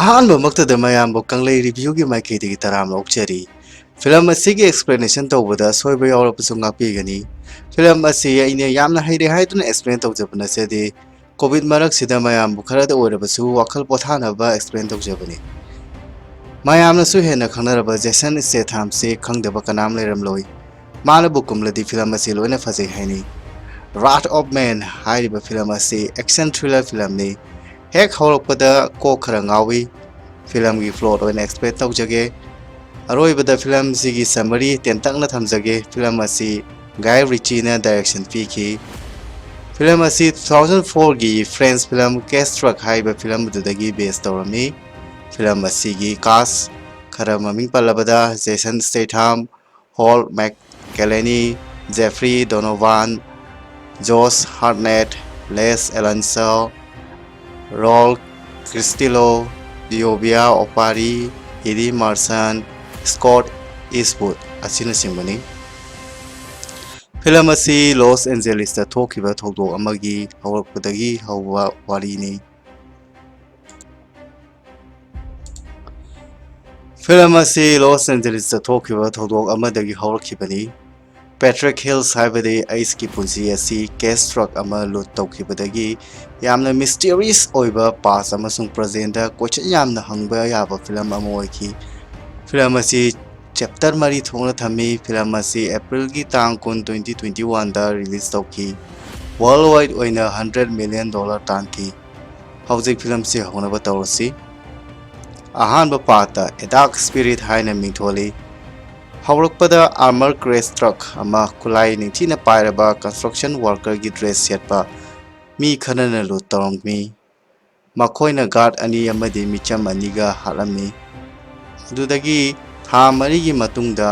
ꯑꯍꯥꯟꯕꯃꯛꯇꯗ ꯃꯌꯥꯝꯕꯨ ꯀꯪꯂꯩ ꯔꯤꯚ꯭ꯌꯨꯒꯤ ꯃꯥꯏꯀꯩꯗꯒꯤ ꯇꯔꯥꯝꯅ ꯑꯣꯛꯆꯔꯤ꯫ ꯐꯤꯂꯝ ꯑꯁꯤꯒꯤ ꯑꯦꯛꯁꯄ꯭ꯂꯦꯅꯦꯁꯟ ꯇꯧꯕꯗ ꯑꯁꯣꯏꯕ ꯌꯥꯎꯔꯕꯁꯨ ꯉꯥꯛꯄꯤꯒꯅꯤ꯫ ꯐꯤꯂꯝ ꯑꯁꯤ ꯑꯩꯅ ꯌꯥꯝꯅ ꯍꯩꯔꯦ ꯍꯥꯏꯗꯨꯅ ꯑꯦꯛꯁꯄ꯭ꯂꯦꯟ ꯇꯧꯖꯕ ꯅꯠꯆꯗꯦ꯫ ꯀꯣꯚꯤꯗ ꯃꯔꯛꯁꯤꯗ ꯃꯌꯥꯝꯕꯨ ꯈꯔꯗ ꯑꯣꯏꯔꯕꯁꯨ ꯋꯥꯈꯜ ꯄꯣꯊꯥꯅꯕ ꯑꯦꯛꯁꯄ꯭ꯂꯦꯟ ꯇꯧꯖꯕꯅꯤ꯫ ꯃꯌꯥꯝꯅꯁꯨ ꯍꯦꯟꯅ ꯈꯪꯅꯔꯕ ꯖꯦꯁꯟ ꯁ꯭ꯇꯦꯊꯥꯝꯁꯤ ꯈꯪꯗꯕ ꯀꯅꯥꯝ ꯂꯩꯔꯝꯂꯣꯏ꯫ ꯃꯥꯅꯕꯨ ꯀꯨꯝꯂꯗꯤ ꯐꯤꯂꯝ ꯑꯁꯤ ꯂꯣꯏꯅ ꯐꯖꯩ ꯍꯥꯏꯅꯩ꯫ ꯔꯥꯊ ꯑꯣꯐ ꯃꯦꯟ ꯍꯥꯏꯔꯤꯕ ꯐꯤꯂꯝ ꯑꯁꯤ ꯑꯦꯛꯁꯟ ꯊ꯭ꯔꯤꯂꯔ ꯐꯤꯂꯝꯅꯤ꯫ ꯍꯦꯛ ꯍꯧꯔꯛꯄꯗ ꯀꯣꯛ ꯈꯔ ꯉꯥꯎꯏ꯫ ꯐꯤꯂꯝꯒꯤ ꯄ꯭ꯂꯣꯠ ꯑꯣꯏꯅ ꯑꯦꯛꯁꯄ꯭ꯂꯦꯟ ꯇꯧꯖꯒꯦ꯫ ꯑꯔꯣꯏꯕꯗ ꯐꯤꯂꯝꯁꯤꯒꯤ ꯁꯝꯃꯔꯤ ꯇꯦꯟꯇꯛꯅ ꯊꯝꯖꯒꯦ꯫ ꯐꯤꯂꯝ ꯑꯁꯤ ꯒꯥꯏ ꯔꯤꯆꯤꯅ ꯗꯥꯏꯔꯦꯛꯁꯟ ꯄꯤꯈꯤ꯫ ꯐꯤꯂꯝ ꯑꯁꯤ 2004ꯒꯤ ꯐ꯭ꯔꯦꯟꯆ ꯐꯤꯂꯝ ꯀꯦꯁꯇ꯭ꯔꯛ ꯍꯥꯏꯔꯤꯕ ꯐꯤꯂꯝ ꯑꯗꯨꯗꯒꯤ ꯕꯦꯖ ꯇꯧꯔꯝꯃꯤ꯫ ꯐꯤꯂꯝ ꯑꯁꯤꯒꯤ ꯀꯥꯁ ꯈꯔ ꯃꯃꯤꯡ ꯄꯜꯂꯕꯗ Jason Statham, Holt McCallany, Jeffrey Donovan, Josh Hartnett, Laz Alonso, Raul Castillo, DeObia Oparei, Eddie Marsan, Scott ꯏꯁꯠꯋꯨꯗ ꯑꯁꯤꯅꯆꯤꯡꯕꯅꯤ꯫ ꯐꯤꯂꯝ ꯑꯁꯤ ꯂꯣꯁ ꯑꯦꯟꯖꯦꯂꯤꯁꯇ ꯊꯣꯛꯈꯤꯕ ꯊꯧꯗꯣꯛ ꯑꯃꯒꯤ ꯍꯧꯔꯛꯄꯗꯒꯤ ꯍꯧꯕ ꯋꯥꯔꯤꯅꯤ꯫ ꯐꯤꯂꯝ ꯑꯁꯤ ꯂꯣꯁ ꯑꯦꯟꯖꯦꯂꯤꯁꯇ ꯊꯣꯛꯈꯤꯕ ꯊꯧꯗꯣꯛ ꯑꯃꯗꯒꯤ ꯍꯧꯔꯛꯈꯤꯕꯅꯤ꯫ ꯄꯦꯇ꯭ꯔꯤꯛ ꯍꯤꯜꯁ ꯍꯥꯏꯕꯗꯤ ꯑꯩꯁꯀꯤ ꯄꯨꯟꯁꯤ ꯑꯁꯤ ꯀꯦꯁ ꯇ꯭ꯔꯛ ꯑꯃ ꯂꯨꯠ ꯇꯧꯈꯤꯕꯗꯒꯤ ꯌꯥꯝꯅ ꯃꯤꯁꯇꯤꯔꯤꯌꯁ ꯑꯣꯏꯕ ꯄꯥꯁ ꯑꯃꯁꯨꯡ ꯄ꯭ꯔꯖꯦꯟꯗ ꯀꯣꯏꯁꯟ ꯌꯥꯝꯅ ꯍꯪꯕ ꯌꯥꯕ ꯐꯤꯂꯝ ꯑꯃ ꯑꯣꯏꯈꯤ꯫ ꯐꯤꯂꯝ ꯑꯁꯤ ꯆꯦꯞꯇꯔ 4 ꯊꯣꯛꯅ ꯊꯝꯃꯤ꯫ ꯐꯤꯂꯝ ꯑꯁꯤ ꯑꯦꯄ꯭ꯔꯤꯜꯒꯤ ꯇꯥꯡ 10, 2021ꯗ ꯔꯤꯂꯤꯖ ꯇꯧꯈꯤ꯫ ꯋꯥꯔꯜꯗ ꯋꯥꯏꯗ ꯑꯣꯏꯅ $100 ꯃꯤꯂꯤꯌꯟ ꯇꯥꯟꯈꯤ꯫ ꯍꯧꯖꯤꯛ ꯐꯤꯂꯝꯁꯤ ꯍꯧꯅꯕ ꯇꯧꯔꯁꯤ꯫ ꯑꯍꯥꯟꯕ ꯄꯥꯔꯠꯇ ꯑꯦ ꯗꯥꯔꯛ ꯁ꯭ꯄꯤꯔꯤꯠ ꯍꯥꯏꯅ ꯃꯤꯡꯊꯣꯜꯂꯤ꯫ ꯍꯧꯔꯛꯄꯗ ꯑꯥꯔꯃꯔ ꯀ꯭ꯔꯦꯁ ꯇ꯭ꯔꯛ ꯑꯃ ꯈꯨꯠꯂꯥꯏ ꯅꯤꯡꯊꯤꯅ ꯄꯥꯏꯔꯕ ꯀꯟꯁꯇ꯭ꯔꯛꯁꯟ ꯋꯥꯔꯀꯔꯒꯤ ꯗ꯭ꯔꯦꯁ ꯁꯦꯠꯄ ꯃꯤ ꯈꯔꯅ ꯂꯨꯠ ꯇꯧꯔꯝꯃꯤ꯫ ꯃꯈꯣꯏꯅ ꯒꯥꯔꯗ 2 ꯑꯃꯗꯤ ꯃꯤꯆꯝ 2ꯒ ꯍꯥꯠꯂꯝꯃꯤ꯫ ꯑꯗꯨꯗꯒꯤ ꯊꯥ 4ꯒꯤ ꯃꯇꯨꯡꯗ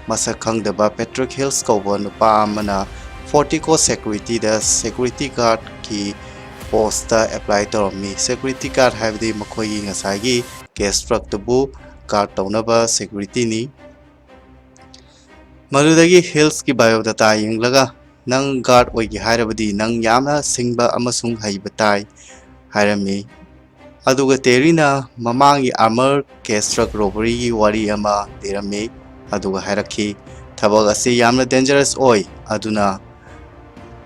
ꯃꯁꯛ ꯈꯪꯗꯕ ꯄꯦꯇ꯭ꯔꯤꯛ ꯍꯤꯜꯁ ꯀꯧꯕ ꯅꯨꯄꯥ ꯑꯃꯅ ꯐꯣꯔꯇꯤꯀꯣ ꯁꯦꯀ꯭ꯌꯨꯔꯤꯇꯤꯗ ꯁꯦꯀ꯭ꯌꯨꯔꯤꯇꯤ ꯒꯥꯔꯗꯀꯤ ꯄꯣꯁꯇ ꯑꯦꯄ꯭ꯂꯥꯏ ꯇꯧꯔꯝꯃꯤ꯫ ꯁꯦꯀ꯭ꯌꯨꯔꯤꯇꯤ ꯒꯥꯔꯗ ꯍꯥꯏꯕꯗꯤ ꯃꯈꯣꯏꯒꯤ ꯉꯁꯥꯏꯒꯤ ꯀꯦꯁ ꯇ꯭ꯔꯛꯇꯨꯕꯨ ꯒꯥꯔꯗ ꯇꯧꯅꯕ ꯁꯦꯀ꯭ꯌꯨꯔꯤꯇꯤꯅꯤ꯫ ꯃꯗꯨꯗꯒꯤ ꯍꯤꯜꯁꯀꯤ ꯕꯥꯏꯑꯣꯗꯥꯇꯥ ꯌꯦꯡꯂꯒ ꯅꯪ ꯒꯥꯔꯗ ꯑꯣꯏꯒꯦ ꯍꯥꯏꯔꯕꯗꯤ ꯅꯪ ꯌꯥꯝꯅ ꯁꯤꯡꯕ ꯑꯃꯁꯨꯡ ꯍꯩꯕ ꯇꯥꯏ ꯍꯥꯏꯔꯝꯃꯤ꯫ ꯑꯗꯨꯒ ꯇꯦꯔꯤꯅ ꯃꯃꯥꯡꯒꯤ ꯑꯥꯔꯃꯔ ꯀꯦꯁ ꯇ꯭ꯔꯛ ꯔꯣꯕꯔꯤꯒꯤ ꯋꯥꯔꯤ ꯑꯃ ꯂꯤꯔꯝꯃꯤ꯫ ꯑꯗꯨꯒ ꯍꯥꯏꯔꯛꯈꯤ, ꯊꯕꯛ ꯑꯁꯤ ꯌꯥꯝꯅ ꯗꯦꯟꯖꯔꯁ ꯑꯣꯏ, ꯑꯗꯨꯅ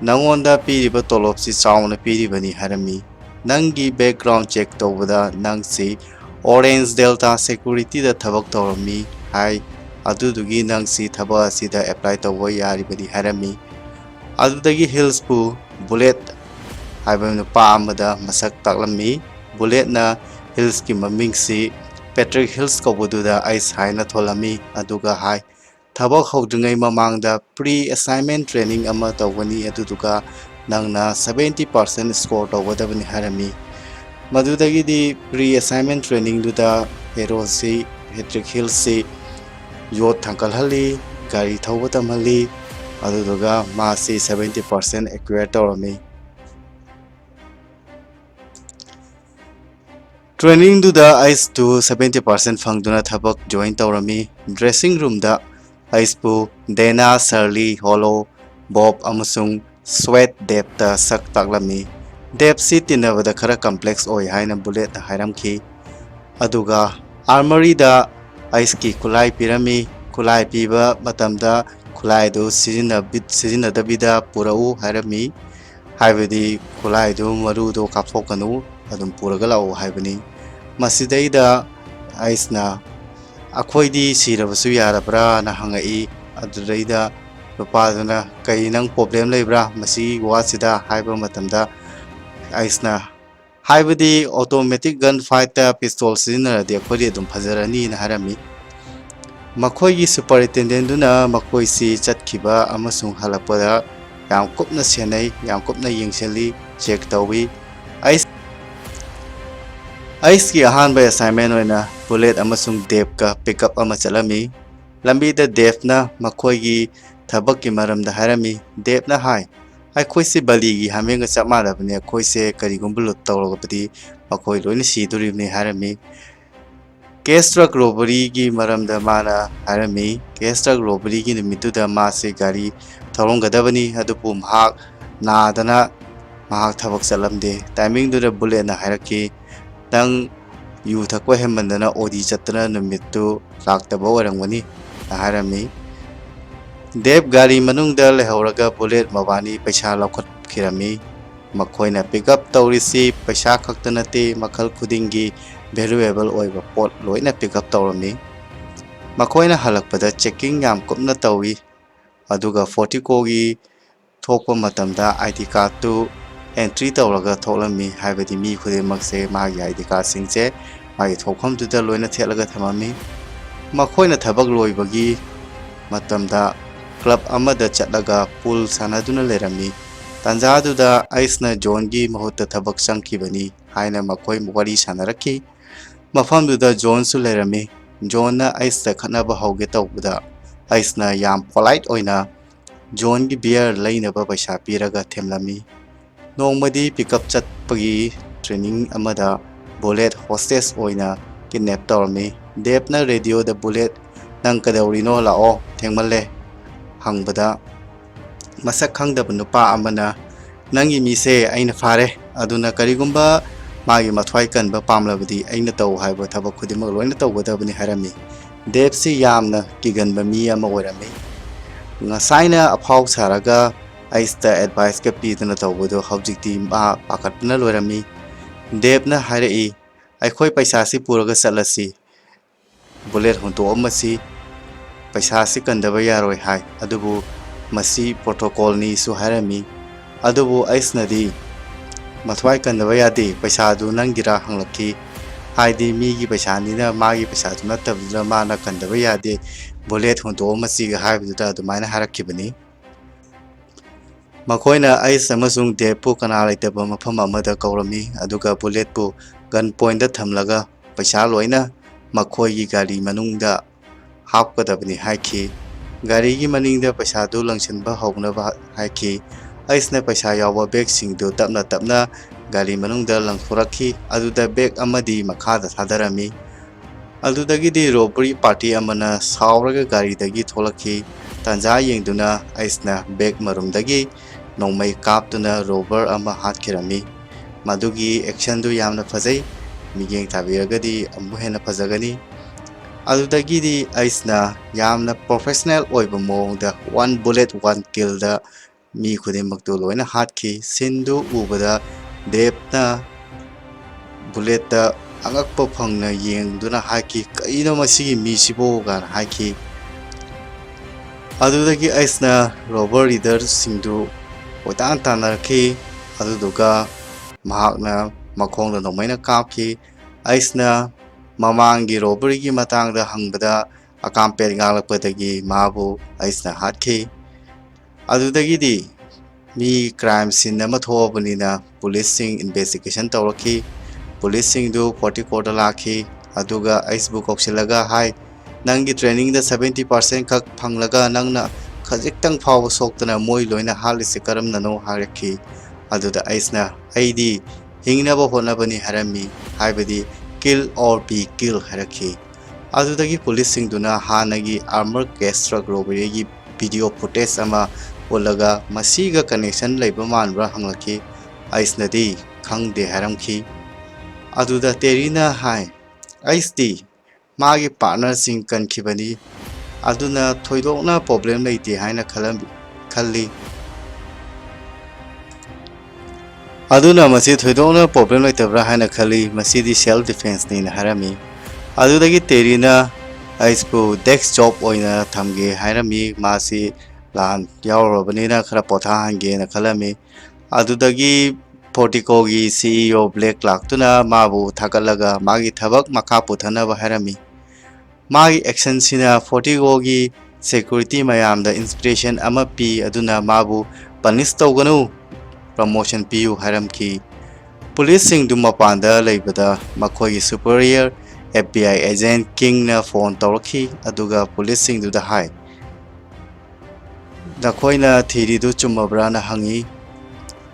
ꯅꯉꯣꯟꯗ ꯄꯤꯔꯤꯕ ꯇꯣꯂꯣꯞꯁꯤ ꯆꯥꯎꯅ ꯄꯤꯔꯤꯕꯅꯤ ꯍꯥꯏꯔꯝꯃꯤ꯫ ꯅꯪꯒꯤ ꯕꯦꯛꯒ꯭ꯔꯥꯎꯟ ꯆꯦꯛ ꯇꯧꯕꯗ ꯅꯪꯁꯤ ꯑꯣꯔꯦꯟꯖ ꯗꯦꯜꯇꯥ ꯁꯦꯀ꯭ꯌꯨꯔꯤꯇꯤꯗ ꯊꯕꯛ ꯇꯧꯔꯝꯃꯤ ꯍꯥꯏ, ꯑꯗꯨꯗꯨꯒꯤ ꯅꯪꯁꯤ ꯊꯕꯛ ꯑꯁꯤꯗ ꯑꯦꯄ꯭ꯂꯥꯏ ꯇꯧꯕ ꯌꯥꯔꯤꯕꯅꯤ ꯍꯥꯏꯔꯝꯃꯤ꯫ ꯑꯗꯨꯗꯒꯤ ꯍꯤꯜꯁꯄꯨ ꯕꯨꯂꯦꯠ ꯍꯥꯏꯕ ꯅꯨꯄꯥ ꯑꯃꯗ ꯃꯁꯛ ꯇꯥꯛꯂꯝꯃꯤ꯫ ꯕꯨꯂꯦꯠꯅ ꯍꯤꯜꯁꯀꯤ ꯃꯃꯤꯡꯁꯤ ꯄꯦꯇ꯭ꯔꯤꯛ ꯍꯤꯜꯁ ꯀꯧꯕꯗꯨꯗ ꯑꯩꯁ ꯍꯥꯏꯅ ꯊꯣꯜꯂꯝꯃꯤ꯫ ꯑꯗꯨꯒ ꯍꯥꯏ, ꯊꯕꯛ ꯍꯧꯗ꯭ꯔꯤꯉꯩ ꯃꯃꯥꯡꯗ ꯄ꯭ꯔꯤ ꯑꯦꯁꯥꯏꯟꯃꯦꯟ ꯇ꯭ꯔꯦꯅꯤꯡ ꯑꯃ ꯇꯧꯒꯅꯤ, ꯑꯗꯨꯗꯨꯒ ꯅꯪꯅ 70% ꯁ꯭ꯀꯣꯔ ꯇꯧꯒꯗꯕꯅꯤ ꯍꯥꯏꯔꯝꯃꯤ꯫ ꯃꯗꯨꯗꯒꯤꯗꯤ ꯄ꯭ꯔꯤ ꯑꯦꯁꯥꯏꯟꯃꯦꯟ ꯇ꯭ꯔꯦꯅꯤꯡꯗꯨꯗ ꯍꯦꯔꯣꯁꯤ ꯄꯦꯇ꯭ꯔꯤꯛ ꯍꯤꯜꯁꯁꯤ ꯌꯣꯠ ꯊꯥꯡꯀꯠꯍꯜꯂꯤ, ꯒꯥꯔꯤ ꯊꯧꯕ ꯇꯝꯍꯜꯂꯤ, ꯑꯗꯨꯗꯨꯒ ꯃꯥꯁꯤ 70% ꯑꯦꯀ꯭ꯋꯦꯌꯔ ꯇꯧꯔꯝꯃꯤ꯫ ꯇ꯭ꯔꯦꯅꯤꯡꯗꯨꯗ ꯑꯩꯁꯇꯨ 70% ꯐꯪꯗꯨꯅ ꯊꯕꯛ ꯖꯣꯏꯟ ꯇꯧꯔꯝꯃꯤ꯫ ꯗ꯭ꯔꯦꯁꯤꯡ ꯔꯨꯝꯗ ꯑꯩꯁꯄꯨ ꯗꯦꯅꯥ, ꯁꯔꯂꯤ, ꯍꯣꯂꯣ, ꯕꯣꯕ ꯑꯃꯁꯨꯡ ꯁ꯭ꯋꯦꯠ ꯗꯦꯞꯇ ꯁꯛ ꯇꯥꯛꯂꯝꯃꯤ꯫ ꯗꯦꯞꯁꯤ ꯇꯤꯟꯅꯕꯗ ꯈꯔ ꯀꯝꯄ꯭ꯂꯦꯛꯁ ꯑꯣꯏ ꯍꯥꯏꯅ ꯕꯨꯂꯦꯠꯅ ꯍꯥꯏꯔꯝꯈꯤ꯫ ꯑꯗꯨꯒ ꯑꯥꯔꯃꯔꯤꯗ ꯑꯩꯁꯀꯤ ꯈꯨꯠꯂꯥꯏ ꯄꯤꯔꯝꯃꯤ꯫ ꯈꯨꯠꯂꯥꯏ ꯄꯤꯕ ꯃꯇꯝꯗ ꯈꯨꯠꯂꯥꯏꯗꯨ ꯁꯤꯖꯤꯟꯅꯗꯕꯤꯗ ꯄꯨꯔꯛꯎ ꯍꯥꯏꯔꯝꯃꯤ꯫ ꯍꯥꯏꯕꯗꯤ ꯈꯨꯠꯂꯥꯏꯗꯨ ꯃꯔꯨꯗꯣ ꯀꯥꯞꯊꯣꯛꯀꯅꯨ, ꯑꯗꯨꯝ ꯄꯨꯔꯒ ꯂꯥꯛꯎ ꯍꯥꯏꯕꯅꯤ꯫ ꯃꯁꯤꯗꯩꯗ ꯑꯩꯁꯅ ꯑꯩꯈꯣꯏꯗꯤ ꯁꯤꯔꯕꯁꯨ ꯌꯥꯔꯕ꯭ꯔꯥꯅ ꯍꯪꯉꯛꯏ꯫ ꯑꯗꯨꯗꯩꯗ ꯅꯨꯄꯥꯗꯨꯅ ꯀꯩ ꯅꯪ ꯄ꯭ꯔꯣꯕ꯭ꯂꯦꯝ ꯂꯩꯕ꯭ꯔꯥ ꯃꯁꯤꯒꯤ ꯋꯥꯁꯤꯗ ꯍꯥꯏꯕ ꯃꯇꯝꯗ ꯑꯩꯁꯅ ꯍꯥꯏꯕꯗꯤ ꯑꯣꯇꯣꯃꯦꯇꯤꯛ ꯒꯟ ꯐꯥꯏꯠꯇ ꯄꯤꯁꯇꯣꯜ ꯁꯤꯖꯤꯟꯅꯔꯗꯤ ꯑꯩꯈꯣꯏꯗꯤ ꯑꯗꯨꯝ ꯐꯖꯔꯅꯤꯅ ꯍꯥꯏꯔꯝꯃꯤ꯫ ꯃꯈꯣꯏꯒꯤ ꯁꯨꯄꯔꯤꯟꯇꯦꯟꯗꯦꯟꯠꯗꯨꯅ ꯃꯈꯣꯏꯁꯤ ꯆꯠꯈꯤꯕ ꯑꯃꯁꯨꯡ ꯍꯜꯂꯛꯄꯗ ꯌꯥꯝ ꯀꯨꯞꯅ ꯁꯦꯟꯅꯩ, ꯌꯥꯝ ꯀꯨꯞꯅ ꯌꯦꯡꯁꯤꯜꯂꯤ, ꯆꯦꯛ ꯇꯧꯏ꯫ ꯑꯩꯁꯀꯤ ꯑꯍꯥꯟꯕ ꯑꯦꯁꯥꯏꯟꯃꯦꯟ ꯑꯣꯏꯅ ꯕꯨꯂꯦꯠ ꯑꯃꯁꯨꯡ ꯗꯦꯞꯀ ꯄꯤꯛꯑꯞ ꯑꯃ ꯆꯠꯂꯝꯃꯤ꯫ ꯂꯝꯕꯤꯗ ꯗꯦꯞꯅ ꯃꯈꯣꯏꯒꯤ ꯊꯕꯛꯀꯤ ꯃꯔꯝꯗ ꯍꯥꯏꯔꯝꯃꯤ꯫ ꯗꯦꯞꯅ ꯍꯥꯏ, ꯑꯩꯈꯣꯏꯁꯦ ꯕꯂꯤꯒꯤ ꯍꯥꯃꯦꯡꯒ ꯆꯞ ꯃꯥꯟꯅꯕꯅꯤ, ꯑꯩꯈꯣꯏꯁꯦ ꯀꯔꯤꯒꯨꯝꯕ ꯂꯨꯠ ꯇꯧꯔꯕꯗꯤ ꯃꯈꯣꯏ ꯂꯣꯏꯅ ꯁꯤꯗꯣꯔꯤꯕꯅꯤ ꯍꯥꯏꯔꯝꯃꯤ꯫ ꯀꯦꯁ ꯇ꯭ꯔꯛ ꯔꯣꯕꯔꯤꯒꯤ ꯃꯔꯝꯗ ꯃꯥꯅ ꯍꯥꯏꯔꯝꯃꯤ꯫ ꯀꯦꯁ ꯇ꯭ꯔꯛ ꯔꯣꯕꯔꯤꯒꯤ ꯅꯨꯃꯤꯠꯇꯨꯗ ꯃꯥꯁꯤ ꯒꯥꯔꯤ ꯊꯧꯔꯝꯒꯗꯕꯅꯤ, ꯑꯗꯨꯕꯨ ꯃꯍꯥꯛ ꯅꯥꯗꯅ ꯃꯍꯥꯛ ꯊꯕꯛ ꯆꯠꯂꯝꯗꯦ꯫ ꯇꯥꯏꯃꯤꯡꯗꯨꯗ ꯕꯨꯂꯦꯠꯅ ꯍꯥꯏꯔꯛꯈꯤ, ꯅꯪ yu thakwa hemandana odi chatna numittu laktaba oirangani hairami Deb gari manungda lehoraga bullet mabani paisa laukhat khirami makhoina pick up tawrisi paisa khaktanate makhal khudingi valuable oiba pot loina pick up tawrami makhoina halakpada checking yam kupna tawi aduga 40 kogi thokpa matamda ID card tu entry tawraga tholami haibadi mi khudimakse magi ID card singche magi thokham duda loina thelaga thamami makhoina thabak loibagi matamda club amada chatlaga pool sanaduna lerami tanjaduda aisna Johngi mahutta thabak changkibani haina makhoi wari sanaraki mafamduda John su lerami John na aista khanaba hauge tawbuda aisna yam polite oina John gi beer lainaba paisa piraga themlami nongmadi pickup chatpagi training amada bullet hostess oina kidnap tawrami depna radio da bullet nang kadawrino lao thengmalle hangbada masak khangdaba nupa amana nangi mise aina fare aduna karigumba magi mathwai kanba pamlabadi aina taw haiba thabak khudimak loina tawgadabani harami depsi yamna kiganba mi ama oirami ngasaina aphau saraga aista advice ka pidana tawbado hawjikti ma pakatna loirami depna harai aikhoi paisa si puraga salasi bullet honto amasi paisa si kandaba yaroi hai adubu masi protocol ni su harami adubu aisnadi mathwai kandaba yadi paisa du nangira hanglaki haidi mi gi paisa ni na magi paisa du natabdra mana kandaba yadi bullet honto amasi ga haibuda adumaina harakibani makhoina aisa amasung depu kana laitaba mafam amada kaurami aduga bullet pu gun point da thamlaga paisa loina makhoi gi gari manungda hapkadabani haiki gari gi maningda paisa du langchenba hognaba haiki aisna paisa yawa bag singdu tapna tapna gari manungda langthorakhi aduda bag amadi makhada thadarami adudagi di robbery party amana sauraga gari dagi tholakhi tanja yengduna aisna bag marumdagi nongmai kaptuna robber ama hatkirami madugi action du yamna phajai migeng thabiragadi amu hena phajagani adudagi di aisna yamna professional oiba mongda one bullet one kill da mi khudimaktu loina hatkhi sindu ubada depna bullet da angakpa phangna yengduna haki kaino masigi misibo gan haki adudagi aisna robber leader singdu odan tanarki aduduga mahakna makhongda nomaina kapki aisna mamangi robbery gi matangda hangbada akampet ngalakpadagi mabu aisna hatki adudagi di mi crime scene ama thobanina police sing investigation tawraki police sing du 44 lakhi aduga icebook oksilaga hai nangi training da 70% khak phanglaga nangna khajiktang phaw soktana moi loina halise karamna no haraki aduda aisna aidi hingnaba honabani harami haibadi kill or be kill haraki adudagi police sing duna hanagi armor case truck robbery gi video footage ama olaga masiga connection leiba manbra hanglaki aisnadi khangde haramki aduda terina hai aisdi magi partner sing kankhibani aduna thoidokna problem leite haina khalli aduna masi thoidokna problem leitabra haina khalli masidi self defense ni harami adudagi terina aispu desk job oina thamge hairami masi lan yaurabanina khara potha hange na khalami adudagi portico gi CEO black laktuna mabu thakalaga magi thabak makha puthana ba harami magi action sina portico gi security mayam da inspiration ama pi aduna mabu punish tawganu promotion piu haramki police sing du mapanda leibada makhoi superior FBI agent King na phone tawraki aduga police sing du da hai da khoina thiri du chumabra na hangi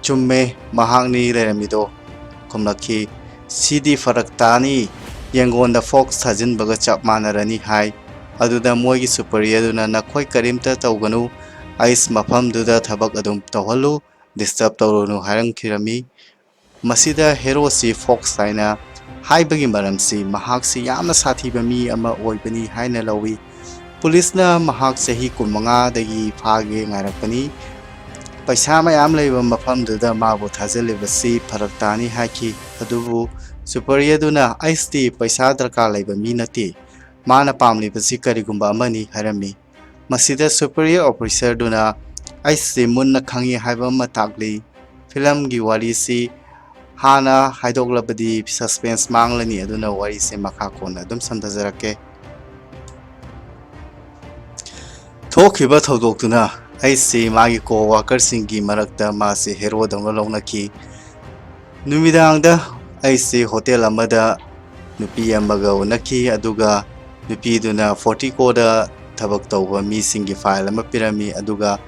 chumme mahangni leramido khomlaki sidi faraktani yangonda fox sajin baga chap manarani hai aduda moigi superior duna na khoi karimta tawganu ais mafam duda thabak adum tawhalu disturb tawrunu harang khirami masida hero si fox saina ꯍꯥꯏꯕꯒꯤ ꯃꯔꯝꯁꯤ ꯃꯍꯥꯛꯁꯤ ꯌꯥꯝꯅ ꯁꯥꯊꯤꯕ ꯃꯤ ꯑꯃ ꯑꯣꯏꯕꯅꯤ ꯍꯥꯏꯅ ꯂꯧꯏ꯫ ꯄꯨꯂꯤꯁꯅ ꯃꯍꯥꯛ ꯆꯍꯤ 25ꯗꯒꯤ ꯐꯥꯒꯦ ꯉꯥꯏꯔꯛꯄꯅꯤ꯫ ꯄꯩꯁꯥ ꯃꯌꯥꯝ ꯂꯩꯕ ꯃꯐꯝꯗꯨꯗ ꯃꯥꯕꯨ ꯊꯥꯖꯤꯜꯂꯤꯕꯁꯤ ꯐꯔꯛ ꯇꯥꯅꯤ ꯍꯥꯏꯈꯤ꯫ ꯑꯗꯨꯕꯨ ꯁꯨꯄꯔꯤꯌꯔꯗꯨꯅ ꯑꯩꯁꯇꯤ ꯄꯩꯁꯥ ꯗꯔꯀꯥꯔ ꯂꯩꯕ ꯃꯤ ꯅꯠꯇꯦ, ꯃꯥꯅ ꯄꯥꯝꯂꯤꯕꯁꯤ ꯀꯔꯤꯒꯨꯝꯕ ꯑꯃꯅꯤ ꯍꯥꯏꯔꯝꯃꯤ꯫ ꯃꯁꯤꯗ ꯁꯨꯄꯔꯤꯌꯔ ꯑꯣꯐꯤꯁꯔꯗꯨꯅ ꯑꯩꯁꯁꯤ ꯃꯨꯟꯅ ꯈꯪꯏ ꯍꯥꯏꯕ ꯑꯃ ꯇꯥꯛꯂꯤ꯫ ꯐꯤꯂꯝꯒꯤ ꯋꯥꯔꯤꯁꯤ ꯍꯥꯟꯅ ꯍꯥꯏꯗꯣꯛꯂꯕꯗꯤ ꯁꯁꯄꯦꯟꯁ ꯃꯥꯡꯂꯅꯤ, ꯑꯗꯨꯅ ꯋꯥꯔꯤꯁꯤ ꯃꯈꯥ ꯀꯣꯟꯅ ꯑꯗꯨꯝ ꯁꯝꯊꯖꯔꯛꯀꯦ꯫ ꯊꯣꯛꯈꯤꯕ ꯊꯧꯗꯣꯛꯇꯨꯅ ꯑꯩꯁꯤ ꯃꯥꯒꯤ ꯀꯣ-ꯋꯥꯀꯔꯁꯤꯡꯒꯤ ꯃꯔꯛꯇ ꯃꯥꯁꯤ ꯍꯦꯔꯣꯗꯧꯅ ꯂꯧꯅꯈꯤ꯫ ꯅꯨꯃꯤꯗꯥꯡꯗ ꯑꯩꯁꯤ ꯍꯣꯇꯦꯜ ꯑꯃꯗ ꯅꯨꯄꯤ ꯑꯃꯒ ꯎꯅꯈꯤ, ꯑꯗꯨꯒ ꯅꯨꯄꯤꯗꯨꯅ ꯐꯣꯔꯇꯤꯀꯣꯗ ꯊꯕꯛ ꯇꯧꯕ ꯃꯤꯁꯤꯡꯒꯤ ꯐꯥꯏꯜ ꯑꯃ ꯄꯤꯔꯝꯃꯤ, ꯑꯗꯨꯒ